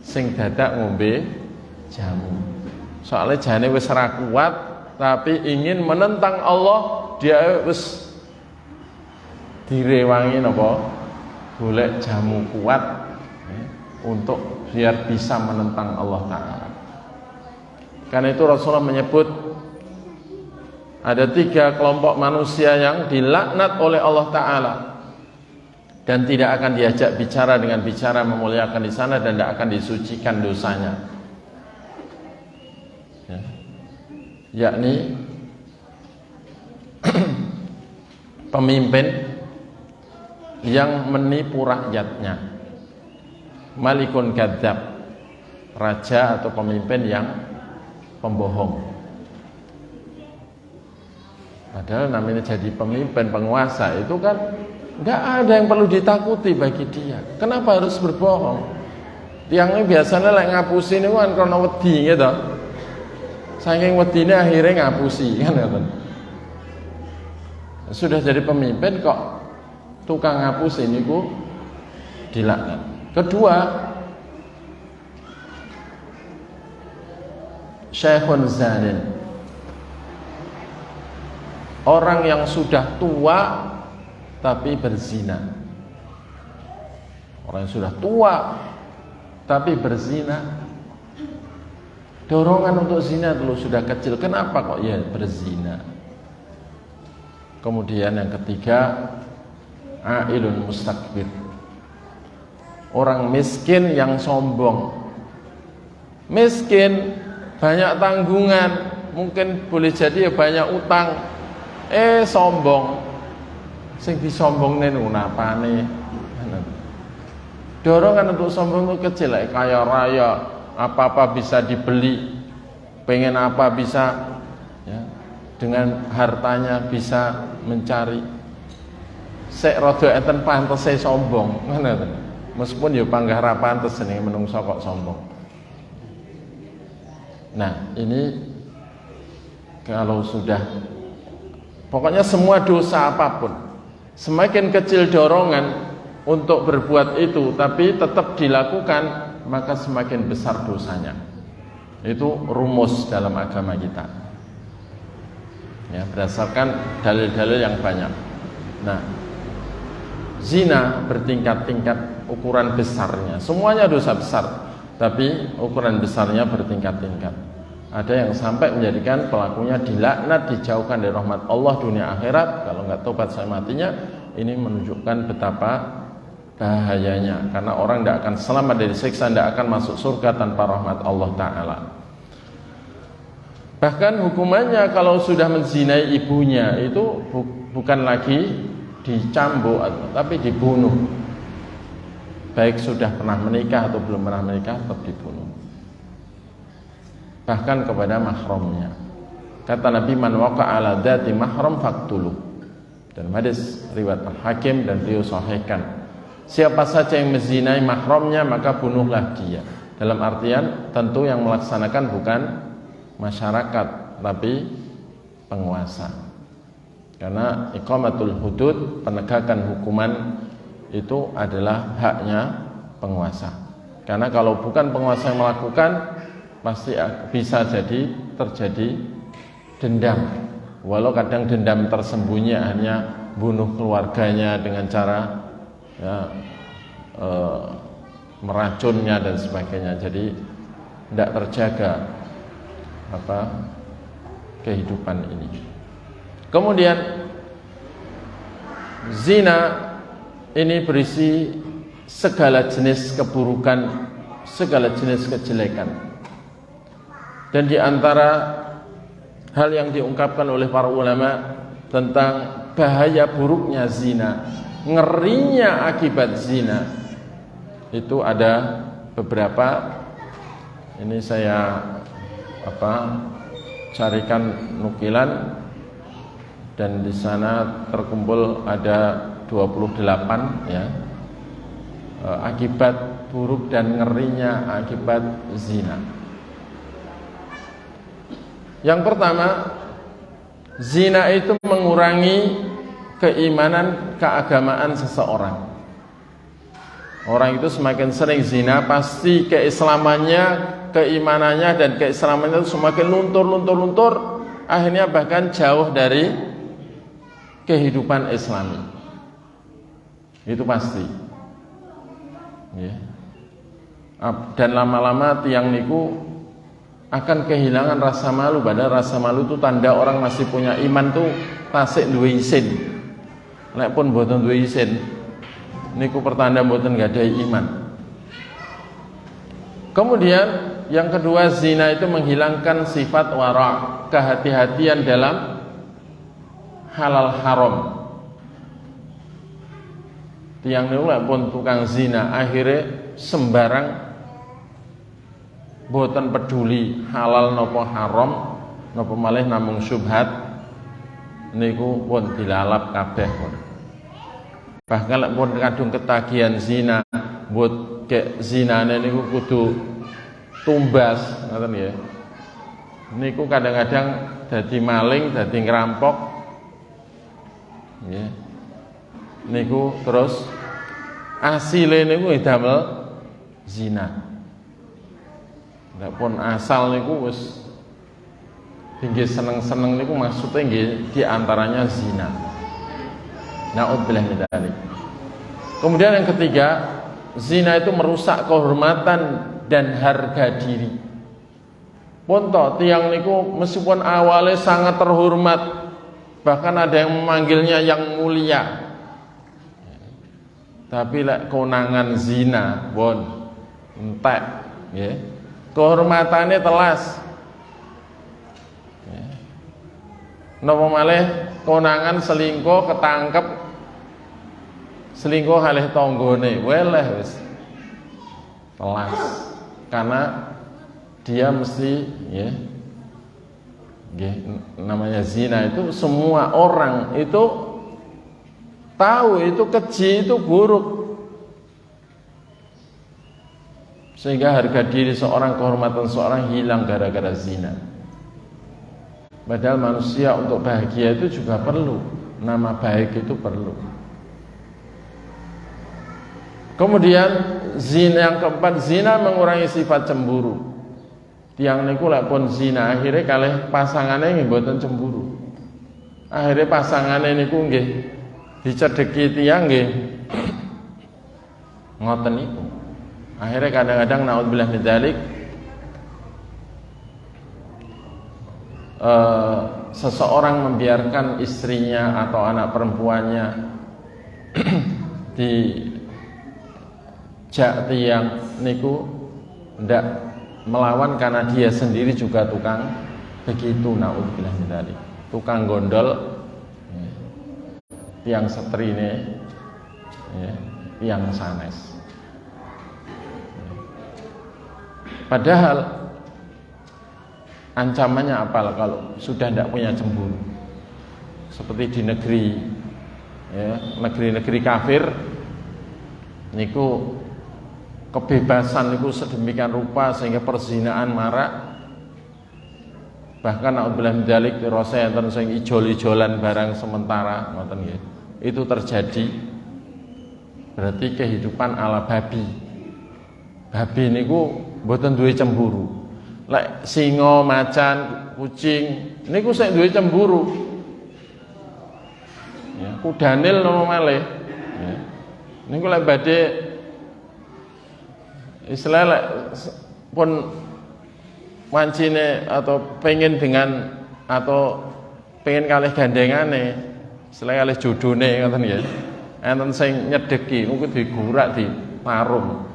Sing dadak ngombe jamu. Soalnya jane wis ora kuat tapi ingin menentang Allah, dia wis direwangi napa? Golek jamu kuat untuk biar bisa menentang Allah Ta'ala. Karena itu Rasulullah menyebut ada 3 kelompok manusia yang dilaknat oleh Allah Ta'ala dan tidak akan diajak bicara dengan bicara memuliakan di sana dan tidak akan disucikan dosanya, ya. Yakni pemimpin yang menipu rakyatnya, malikun kadzab, raja atau pemimpin yang pembohong. Padahal namanya jadi pemimpin, penguasa itu kan enggak ada yang perlu ditakuti bagi dia. Kenapa harus berbohong? Tiang ini biasanya lek ngapusi niku kan krana wedi gitu. Saking wedine akhirnya ngapusi kan ngoten. Sudah jadi pemimpin kok tukang ngapusi niku dilaknat. Kedua, Syekhun zanin, orang yang sudah tua tapi berzina. Orang yang sudah tua tapi berzina, dorongan untuk zina dulu sudah kecil, kenapa kok ya berzina? Kemudian yang ketiga, ailun mustakbir, orang miskin yang sombong. Miskin, banyak tanggungan, mungkin boleh jadi ya banyak utang, sombong. Sing disombongne niku napane. Dorongan untuk sombong itu kecil, kaya raya, apa-apa bisa dibeli, pengen apa bisa, ya, dengan hartanya bisa mencari. Sek rada enten pantese sombong, ngono. Meskipun ya panggah ra pantes jenenge menungso kok sombong. Nah, ini kalau sudah, pokoknya semua dosa apapun, semakin kecil dorongan untuk berbuat itu tapi tetap dilakukan, maka semakin besar dosanya. Itu rumus dalam agama kita, ya, berdasarkan dalil-dalil yang banyak. Nah, zina bertingkat-tingkat ukuran besarnya. Semuanya dosa besar, tapi ukuran besarnya bertingkat-tingkat. Ada yang sampai menjadikan pelakunya dilaknat, dijauhkan dari rahmat Allah dunia akhirat. Kalau nggak tobat sampai matinya, ini menunjukkan betapa bahayanya, karena orang tidak akan selamat dari siksa, tidak akan masuk surga tanpa rahmat Allah Ta'ala. Bahkan hukumannya kalau sudah menzinai ibunya itu bukan lagi dicambuk, tapi dibunuh. Baik sudah pernah menikah atau belum pernah menikah, tetap dibunuh. Bahkan kepada mahramnya. Kata Nabi, man waqa'a ala dzati mahram faqtuluh. Dan hadis riwayat Al-Hakim dan beliau sahihkan, siapa saja yang menzinai mahramnya maka bunuhlah dia. Dalam artian tentu yang melaksanakan bukan masyarakat tapi penguasa. Karena iqamatul hudud, penegakan hukuman itu adalah haknya penguasa. Karena kalau bukan penguasa yang melakukan, pasti bisa jadi terjadi dendam. Walau kadang dendam tersembunyi, hanya bunuh keluarganya dengan cara meracunnya dan sebagainya. Jadi tidak terjaga kehidupan ini. Kemudian zina ini berisi segala jenis keburukan, segala jenis kejelekan. Dan di antara hal yang diungkapkan oleh para ulama tentang bahaya buruknya zina, ngerinya akibat zina, itu ada beberapa. Ini saya carikan nukilan, dan di sana terkumpul ada 28 ya, akibat buruk dan ngerinya akibat zina. Yang pertama, zina itu mengurangi keimanan, keagamaan seseorang. Orang itu semakin sering zina, pasti keislamannya, keimanannya dan keislamannya itu semakin luntur, akhirnya bahkan jauh dari kehidupan Islami. Itu pasti. Ya. Dan lama-lama tiang niku akan kehilangan rasa malu. Padahal rasa malu itu tanda orang masih punya iman tuh tasik duwe isin. Nek pun mboten duwe isin, niku pertanda mboten gadai iman. Kemudian yang kedua, zina itu menghilangkan sifat wara', kehati-hatian dalam halal haram. Tiang niku lek pun tukang zina, akhirnya sembarang boten peduli halal nopo haram, nopo malih namung syubhat, niku pun dilalap kabeh pun. Bahkan lek pun kadung ketagihan zina, buat kek zinane niku kudu tumbas, ngoten ya. Niku kadang-kadang dadi maling, dadi ngerampok. Ya. Niku terus asile niku damel zina. Nek pun asal niku wis tinggi seneng-seneng niku maksudnya nggih di antaranya zina. Na'udzubillah min dzalik. Kemudian yang ketiga, zina itu merusak kehormatan dan harga diri. Ponto tiang niku meskipun awalnya sangat terhormat, bahkan ada yang memanggilnya yang mulia, tapi lek konangan zina bon entek nggih, kehormatannya telas. Napa malih konangan selingkuh ketangkep selingkuh kalih tanggane, weleh wis telas. Karena dia mesti ya namanya zina itu semua orang itu tahu itu keji, itu buruk, sehingga harga diri seorang, kehormatan seorang hilang gara-gara zina. Padahal manusia untuk bahagia itu juga perlu, nama baik itu perlu. Kemudian zina yang keempat, zina mengurangi sifat cemburu. Tiang niku lek pun zina akhirnya kalih pasangane nggih mboten cemburu. Akhirnya pasangane niku nggih dicedheki tiang nggih ngoten itu. Akhirnya kadang-kadang naudzubillah min dzalik seseorang membiarkan istrinya atau anak perempuannya di jak tiang niku ndak melawan karena dia sendiri juga tukang begitu, naudzubillah min dzalik. Tukang gondol tiang setrine ya, tiang sanes. Padahal ancamannya apa kalau sudah tidak punya cemburu? Seperti di negeri ya, negeri-negeri kafir niku kebebasan niku sedemikian rupa sehingga perzinaan marak. Bahkan naudzubillah min dzalik rasa enten sing ijol-ijolan barang sementara ngoten nggih. Itu terjadi berarti kehidupan ala babi. Babi niku mboten duwe cemburu. Lek singa, macan, kucing niku sik duwe cemburu. Ya, kudanil nono malih. Ya. Niku lek badhe istilah lek pun wancine atau pengen dengan atau pengen kalih gandengane, istilah kalih jodone ngoten ya. Enten sing nyedeki niku digurak di parung.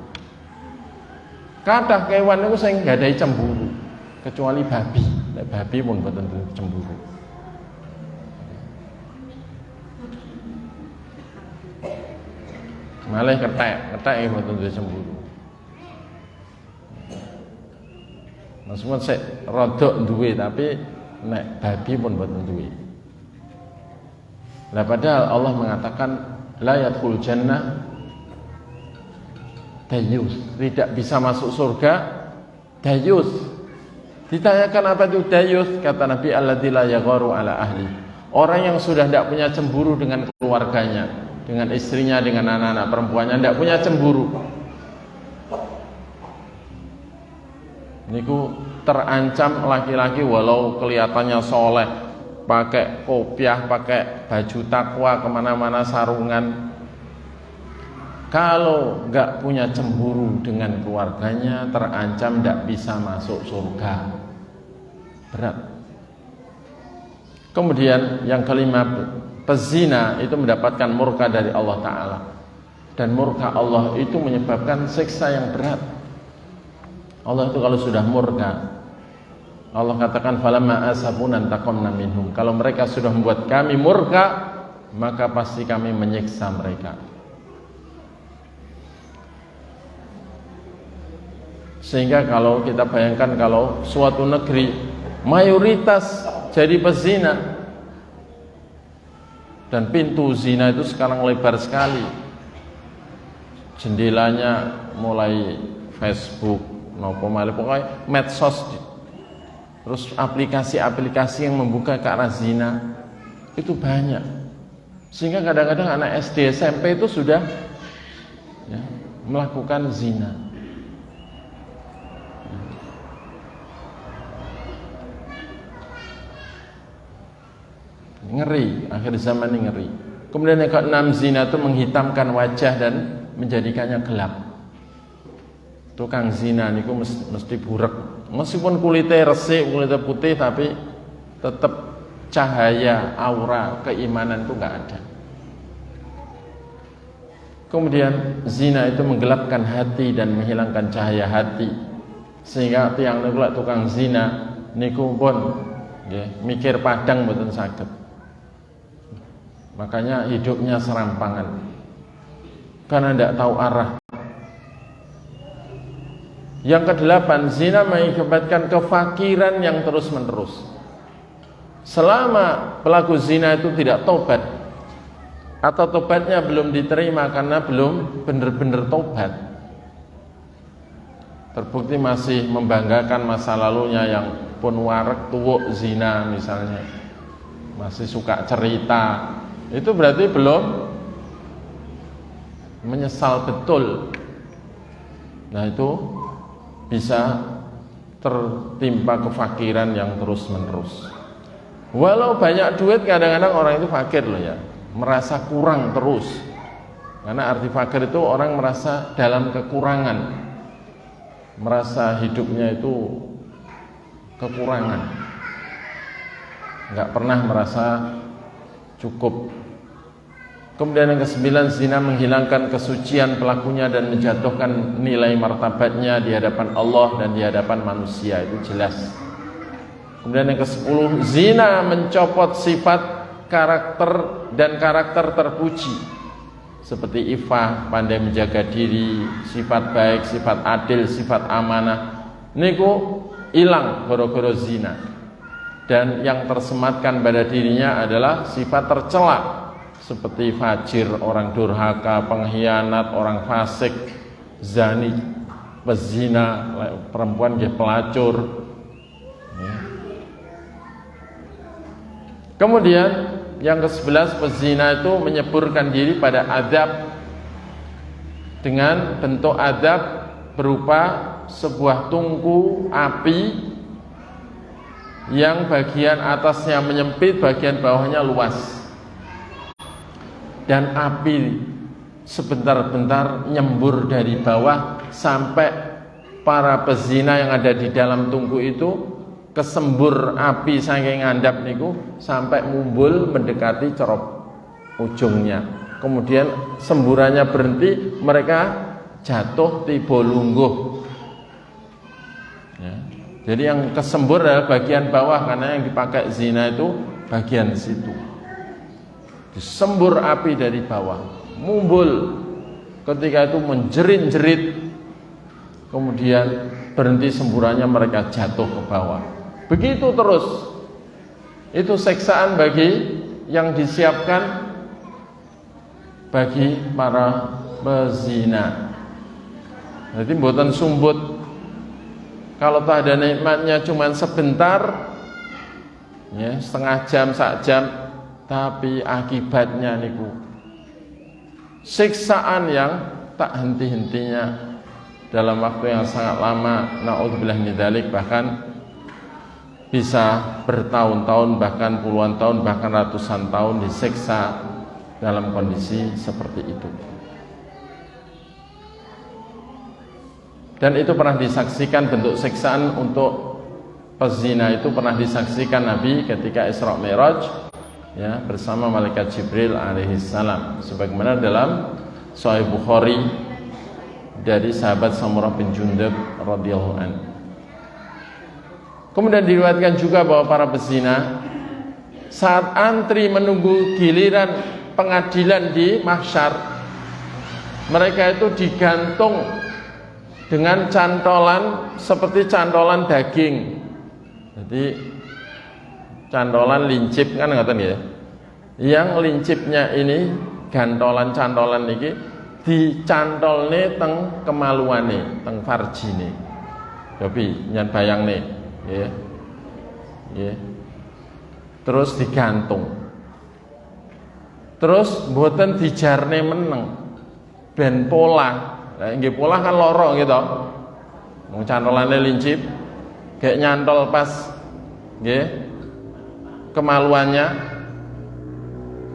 Kathah kewan niku sing gadahi cemburu, kecuali babi. Nek babi pun mboten cemburu. Malah kethek mboten cemburu. Maksudnya sik rodok duwe tapi nek babi pun mboten duwe. Lah padahal Allah mengatakan la yadkhul jannah dayus, tidak bisa masuk surga dayus. Ditanyakan apa itu dayus, kata Nabi alladzi la yagharu ala ahli. Orang yang sudah tidak punya cemburu dengan keluarganya, dengan istrinya, dengan anak-anak perempuannya, tidak punya cemburu. Niku terancam laki-laki walau kelihatannya soleh, pakai kopiah, pakai baju takwa kemana-mana sarungan. Kalau nggak punya cemburu dengan keluarganya, terancam tidak bisa masuk surga. Berat. Kemudian yang kelima, pezina itu mendapatkan murka dari Allah Ta'ala. Dan murka Allah itu menyebabkan siksa yang berat. Allah itu kalau sudah murka, Allah katakan falamma asabuna taqamna minhum. Kalau mereka sudah membuat kami murka, maka pasti kami menyiksa mereka. Sehingga kalau kita bayangkan kalau suatu negeri mayoritas jadi pezina, dan pintu zina itu sekarang lebar sekali, jendelanya mulai Facebook, pokoknya medsos, terus aplikasi-aplikasi yang membuka ke arah zina itu banyak, sehingga kadang-kadang anak SD SMP itu sudah ya, melakukan zina. Ngeri, akhir zaman ini ngeri. Kemudian yang keenam, zina itu menghitamkan wajah dan menjadikannya gelap. Tukang zina niku mesti burek. Meskipun kulitnya resik, kulitnya putih, tapi tetap cahaya, aura, keimanan itu nggak ada. Kemudian zina itu menggelapkan hati dan menghilangkan cahaya hati, sehingga tiang niku tukang zina niku pun ya, mikir padang mboten saged. Makanya hidupnya serampangan karena tidak tahu arah. Yang kedelapan, zina mengakibatkan kefakiran yang terus menerus. Selama pelaku zina itu tidak tobat atau tobatnya belum diterima karena belum benar-benar tobat, terbukti masih membanggakan masa lalunya yang pun warek tuwuk zina misalnya, masih suka cerita, itu berarti belum menyesal betul. Nah itu bisa tertimpa kefakiran yang terus menerus. Walau banyak duit, kadang-kadang orang itu fakir loh ya, merasa kurang terus. Karena arti fakir itu orang merasa dalam kekurangan, merasa hidupnya itu kekurangan, nggak pernah merasa cukup. Kemudian yang ke-9, zina menghilangkan kesucian pelakunya dan menjatuhkan nilai martabatnya di hadapan Allah dan di hadapan manusia, itu jelas. Kemudian yang ke-10, zina mencopot sifat karakter dan karakter terpuji seperti ifah, pandai menjaga diri, sifat baik, sifat adil, sifat amanah. Niku hilang gara-gara zina. Dan yang tersematkan pada dirinya adalah sifat tercela seperti fajir, orang durhaka, pengkhianat, orang fasik, zani, pezina, perempuan dia pelacur. Ya. Kemudian yang ke-11, pezina itu menyeburkan diri pada adab dengan bentuk adab berupa sebuah tungku api yang bagian atasnya menyempit, bagian bawahnya luas. Dan api sebentar-bentar nyembur dari bawah sampai para pezina yang ada di dalam tungku itu kesembur api saking ngandap niku sampai mumbul mendekati cerop ujungnya. Kemudian semburannya berhenti, mereka jatuh tiba lungguh. Ya. Jadi yang kesembur adalah bagian bawah, karena yang dipakai zina itu bagian situ. Disembur api dari bawah, mumbul, ketika itu menjerit-jerit, kemudian berhenti semburannya, mereka jatuh ke bawah. Begitu terus. Itu siksaan bagi yang disiapkan bagi para pezina. Jadi mboten sumbut. Kalau tak ada nikmatnya cuma sebentar, ya, setengah jam, sak jam, tapi akibatnya niku siksaan yang tak henti-hentinya dalam waktu yang sangat lama. Naudzubillah min dzalik, bahkan bisa bertahun-tahun, bahkan puluhan tahun, bahkan ratusan tahun disiksa dalam kondisi seperti itu. Dan itu pernah disaksikan, bentuk siksaan untuk pezina itu pernah disaksikan Nabi ketika Isra Mi'raj, ya, bersama malaikat Jibril alaihissalam, sebagaimana dalam Sahih Bukhari dari sahabat Samurah bin Jundab radhiyallahu anhu. Kemudian diriwayatkan juga bahwa para pezina saat antri menunggu giliran pengadilan di mahsyar, mereka itu digantung dengan cantolan seperti cantolan daging. Jadi cantolan lincip kan ngoten ya. Yang lincipnya ini gantolan-cantolan niki dicantolne teng kemaluane, teng farjine. Tapi nyan bayangne, nggih. Nggih. Terus digantung. Terus mboten dijarne meneng. Ben pola. Lah nggih pola kan loro gitu. Wong cantolane lincip, kayak nyantol pas nggih kemaluannya.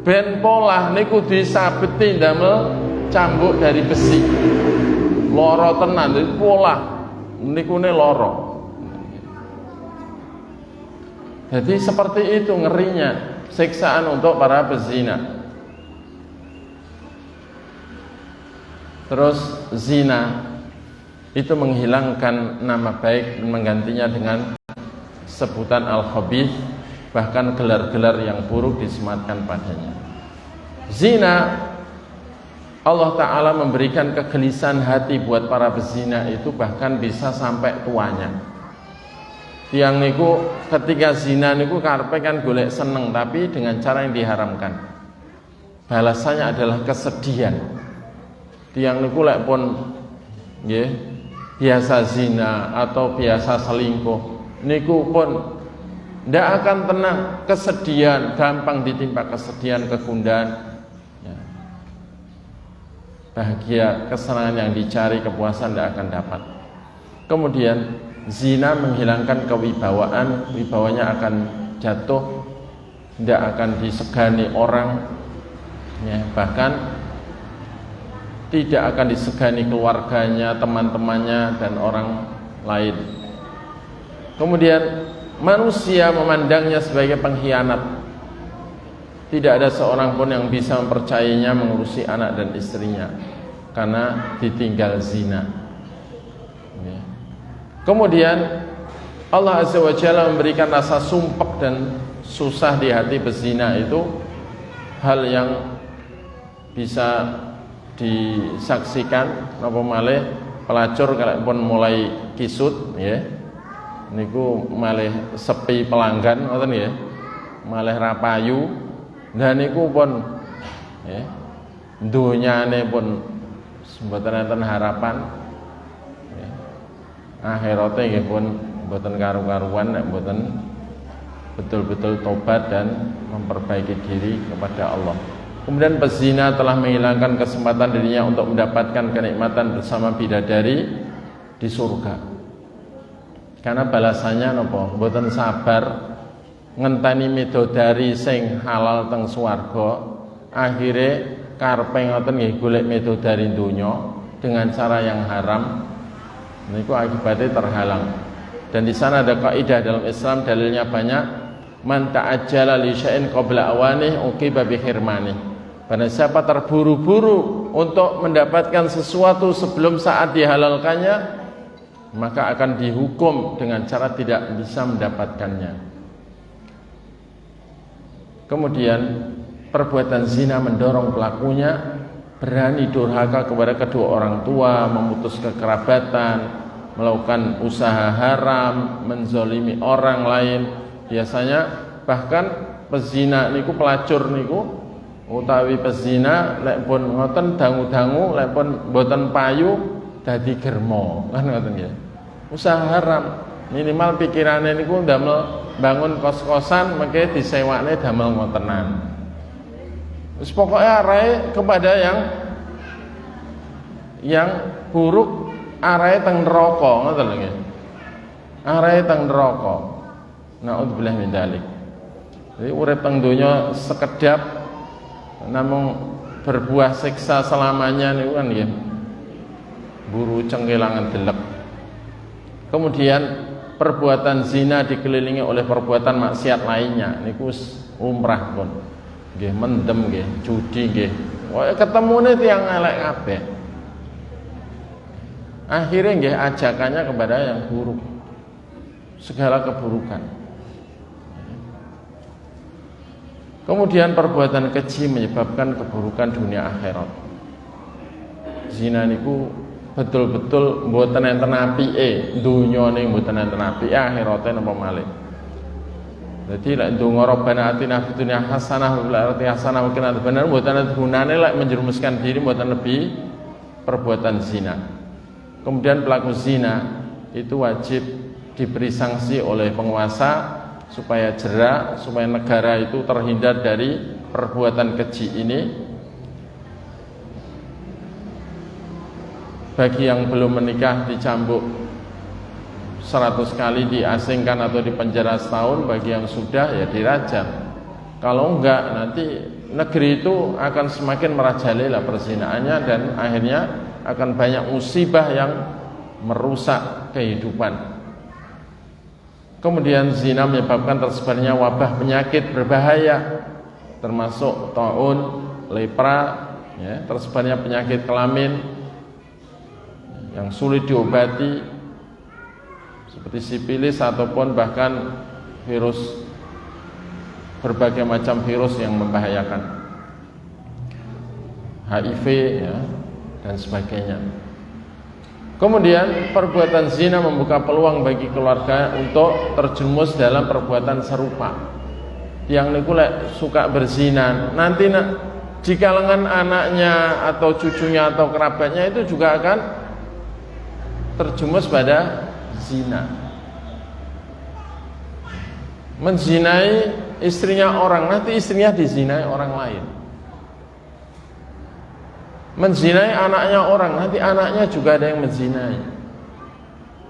Ben polah niku disabeti ndamel cambuk dari besi. Loro tenan iki polah. Nikune loro. Jadi seperti itu ngerinya siksaan untuk para pezina. Terus zina itu menghilangkan nama baik, menggantinya dengan sebutan al-khabith, bahkan gelar-gelar yang buruk disematkan padanya. Zina, Allah Ta'ala memberikan kegelisahan hati buat para pezina itu, bahkan bisa sampai tuanya. Tiang niku ketika zina niku karepe kan golek seneng, tapi dengan cara yang diharamkan. Balasannya adalah kesedihan. Tiang niku lek pun nggih biasa zina atau biasa selingkuh niku pun ndak akan tenang, kesedihan, gampang ditimpa kesedihan, kegundahan. Ya. Bahagia, kesenangan yang dicari, kepuasan tidak akan dapat. Kemudian zina menghilangkan kewibawaan, wibawanya akan jatuh, tidak akan disegani orang, ya, bahkan tidak akan disegani keluarganya, teman-temannya, dan orang lain. Kemudian manusia memandangnya sebagai pengkhianat. Tidak ada seorang pun yang bisa mempercayainya mengurusi anak dan istrinya karena ditinggal zina. Kemudian Allah Azza wa Jalla memberikan rasa sumpek dan susah di hati pezina itu hal yang bisa disaksikan napa malih pelacur kalau pun mulai kisut ya niku malih sepi pelanggan ngoten ya malih rapayu dan niku pun ya dunyane pun mboten enten harapan ya. Akhirate nggih pun mboten karu-karuan nek mboten betul-betul tobat dan memperbaiki diri kepada Allah. Kemudian pezina telah menghilangkan kesempatan dirinya untuk mendapatkan kenikmatan bersama bidadari di surga. Karena balasannya napa? Mboten sabar ngenteni midodari sing halal teng swarga, akhire karepe ngoten nggih golek midodari donya dengan cara yang haram. Niku akibatnya terhalang. Dan di sana ada kaidah dalam Islam, dalilnya banyak. Man ta'ajjala li syai'in qabla awanih uqiba bi hirmanih. Karena siapa terburu-buru untuk mendapatkan sesuatu sebelum saat dihalalkannya, maka akan dihukum dengan cara tidak bisa mendapatkannya. Kemudian perbuatan zina mendorong pelakunya berani durhaka kepada kedua orang tua, memutus kekerabatan, melakukan usaha haram, menzolimi orang lain. Biasanya bahkan pezina niku pelacur niku utawi pezina lek pun ngoten dangu-dangu lek pun mboten payu dadi germo kan ngoten ya. Usaha haram minimal pikirane niku ndamel bangun kos-kosan mengke disewakne damel ngotenan. Wis pokoke arahe kepada yang buruk, arahe teng neraka ngoten lho nggih. Arahe teng neraka. Naudzubillah min dzalik. Jadi urip teng donya sekedap namun berbuah siksa selamanya niku kan nggih. Buru cengkelangan delek. Kemudian perbuatan zina dikelilingi oleh perbuatan maksiat lainnya niku umrah pun. Nggih mendem nggih, judi nggih. Ketemune tiyang elek kabeh. Akhirnya nggih ajakannya kepada yang buruk. Segala keburukan. Kemudian perbuatan keji menyebabkan keburukan dunia akhirat. Zina niku betul-betul mboten enten apike, dunyane mboten enten apike, akhirate napa malih. Dadi lek ndonga Rabbana atina fid dunya hasanah wa fil akhirati hasanah wa qina adzabannar mboten ada gunane lek menjerumuskan diri mboten lebih perbuatan zina. Kemudian pelaku zina itu wajib diberi sanksi oleh penguasa supaya jera, supaya negara itu terhindar dari perbuatan keji ini. Bagi yang belum menikah dicambuk 100 kali, diasingkan atau dipenjara setahun. Bagi yang sudah ya dirajam. Kalau enggak nanti negeri itu akan semakin merajalela perzinaannya dan akhirnya akan banyak musibah yang merusak kehidupan. Kemudian zina menyebabkan tersebarnya wabah penyakit berbahaya termasuk taun, lepra, ya, tersebarnya penyakit kelamin yang sulit diobati seperti sifilis ataupun bahkan virus, berbagai macam virus yang membahayakan, HIV ya, dan sebagainya. Kemudian perbuatan zina membuka peluang bagi keluarga untuk terjerumus dalam perbuatan serupa. Yang niku lek suka berzina, nanti di kalangan anaknya atau cucunya atau kerabatnya itu juga akan terjerumus pada zina. Menzinai istrinya orang, nanti istrinya dizinai orang lain. Menzinai anaknya orang, nanti anaknya juga ada yang menzinai.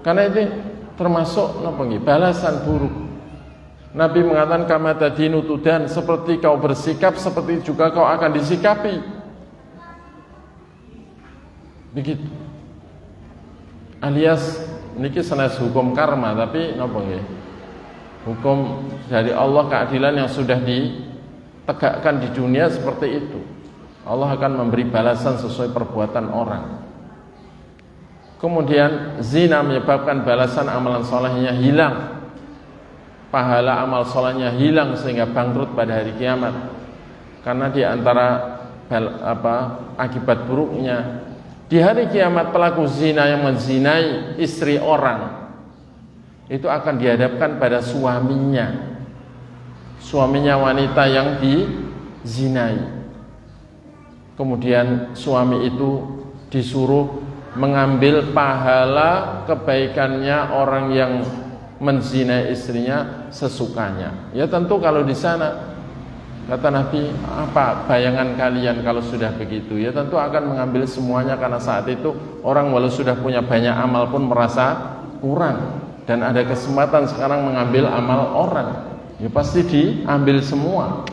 Karena itu termasuk balasan buruk. Nabi mengatakan kama tadinu tudan, seperti kau bersikap seperti juga kau akan disikapi. Begitu. Alias niki sanes hukum karma, tapi napa nggih? Hukum dari Allah, keadilan yang sudah ditegakkan di dunia seperti itu. Allah akan memberi balasan sesuai perbuatan orang. Kemudian zina menyebabkan balasan amalan solehnya hilang, pahala amal solehnya hilang sehingga bangkrut pada hari kiamat. Karena di antara akibat buruknya di hari kiamat, pelaku zina yang menzinai istri orang itu akan dihadapkan pada suaminya wanita yang dizinai. Kemudian suami itu disuruh mengambil pahala kebaikannya orang yang menzinai istrinya sesukanya. Ya tentu kalau di sana, kata Nabi, apa bayangan kalian kalau sudah begitu? Ya tentu akan mengambil semuanya, karena saat itu orang walau sudah punya banyak amal pun merasa kurang, dan ada kesempatan sekarang mengambil amal orang, ya pasti diambil semua.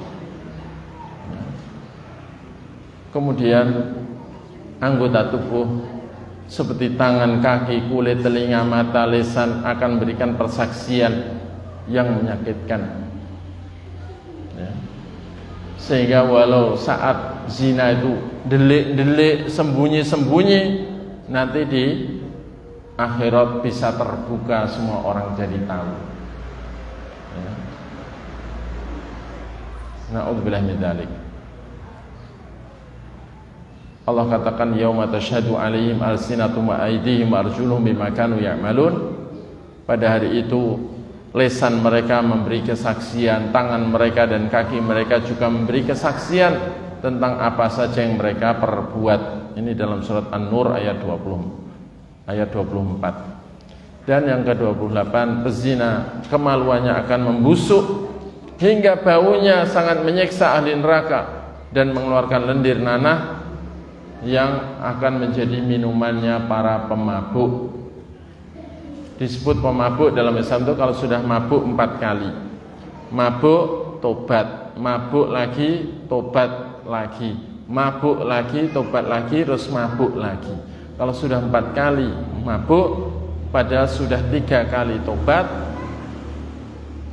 Kemudian anggota tubuh seperti tangan, kaki, kulit, telinga, mata, lisan akan memberikan persaksian yang menyakitkan, ya. Sehingga walau saat zina itu delik-delik, sembunyi-sembunyi, nanti di akhirat bisa terbuka, semua orang jadi tahu, ya. Na'udzubillah min dzalik. Allah katakan yauma tasyhadu 'alaihim alsinatum wa aydihim wa arjuluhum bima kanu ya'malun. Pada hari itu lisan mereka memberi kesaksian, tangan mereka dan kaki mereka juga memberi kesaksian tentang apa saja yang mereka perbuat. Ini dalam surat An-Nur ayat 24. Dan yang ke-28, pezina kemaluannya akan membusuk hingga baunya sangat menyiksa ahli neraka dan mengeluarkan lendir nanah yang akan menjadi minumannya para pemabuk. Disebut pemabuk dalam Islam itu kalau sudah mabuk 4 kali. Mabuk, tobat, mabuk lagi, tobat lagi, mabuk lagi, tobat lagi, terus mabuk lagi. Kalau sudah 4 kali mabuk, padahal sudah 3 kali tobat,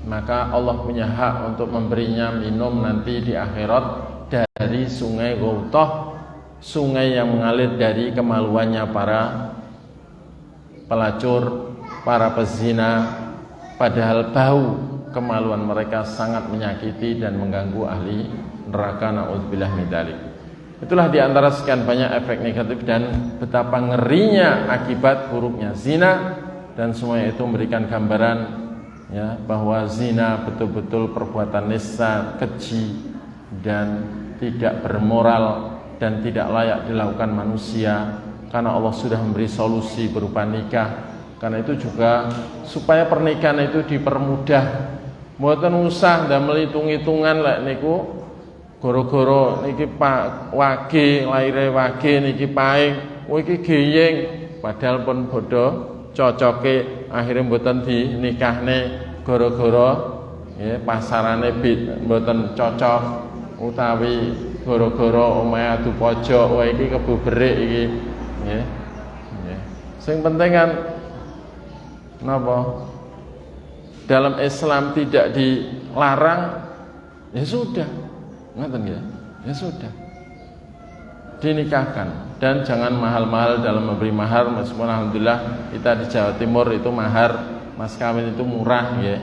maka Allah punya hak untuk memberinya minum nanti di akhirat dari sungai Ghautah, sungai yang mengalir dari kemaluannya para pelacur, para pezina, padahal bau kemaluan mereka sangat menyakiti dan mengganggu ahli neraka. Na'udzubillah min dzalik. Itulah diantara sekian banyak efek negatif dan betapa ngerinya akibat buruknya zina, dan semuanya itu memberikan gambaran, ya, bahwa zina betul-betul perbuatan nista, keji, dan tidak bermoral dan tidak layak dilakukan manusia, karena Allah sudah memberi solusi berupa nikah. Karena itu juga supaya pernikahan itu dipermudah, mboten usah ndamel hitung-hitungan lek niku goro-goro niki Pak wage laire wage niki paing, iki geyeng, padahal pun bodoh cocoke akhirnya mboten dinikahne goro-goro ya pasarane mboten cocok, utawi goro-goro omahe adu pojok, wah iki kebuberik iki, nggih. Nggih. Sing penting kan napa? Dalam Islam tidak dilarang, ya sudah. Ngoten nggih. Ya sudah. Dinikahkan, dan jangan mahal-mahal dalam memberi mahar. Meskipun alhamdulillah kita di Jawa Timur itu mahar mas kawin itu murah ya.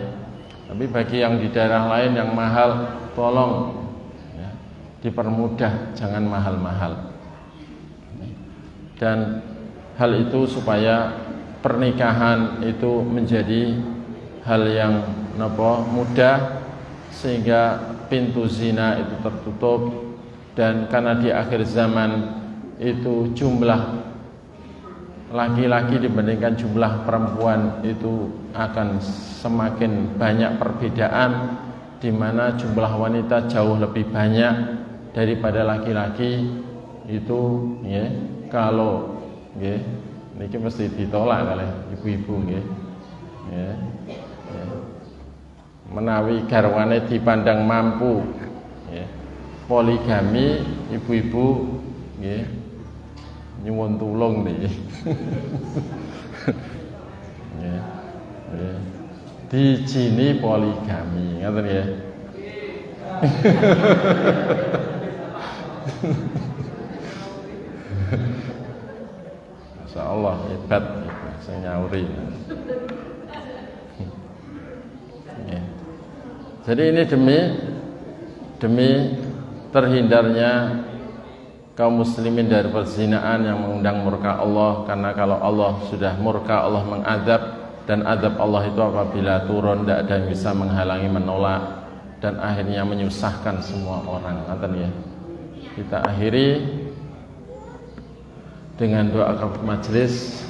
Tapi bagi yang di daerah lain yang mahal, tolong dipermudah, jangan mahal-mahal. Dan hal itu supaya pernikahan itu menjadi hal yang mudah, sehingga pintu zina itu tertutup. Dan karena di akhir zaman itu jumlah laki-laki dibandingkan jumlah perempuan itu akan semakin banyak perbedaan, di mana jumlah wanita jauh lebih banyak daripada laki-laki itu, ya. Kalau nggih niki mesti ditolak oleh ibu-ibu nggih, ya. Ya. Menawi garwane dipandang mampu, ya, poligami, ibu-ibu nggih nyuwun tulung nih. Ya. Ya. Dijini poligami, ngoten ya. Masya Allah hebat, saya nyauri. Ya. Jadi ini demi terhindarnya kaum muslimin dari perzinaan yang mengundang murka Allah, karena kalau Allah sudah murka, Allah mengadab, dan adab Allah itu apabila turun tidak ada yang bisa menghalangi, menolak, dan akhirnya menyusahkan semua orang. Ya. Kita akhiri dengan doa kafaratul majelis.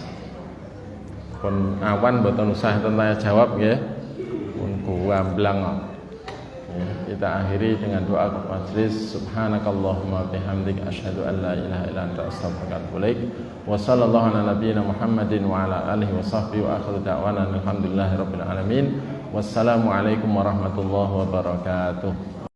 Pun awan boten usah tanya jawab ya. Pun gamblang. Ya, kita akhiri dengan doa kafaratul majelis. Subhanakallahumma bihamdik asyhadu an la ilaha illa anta astaghfiruka wa atubu ilaik. Wa sallallahu ala nabiyyina Muhammadin wa ala alihi wa sahbihi wa akhiru da'wana alhamdulillahirabbil alamin. Wassalamu alaikum warahmatullahi wabarakatuh.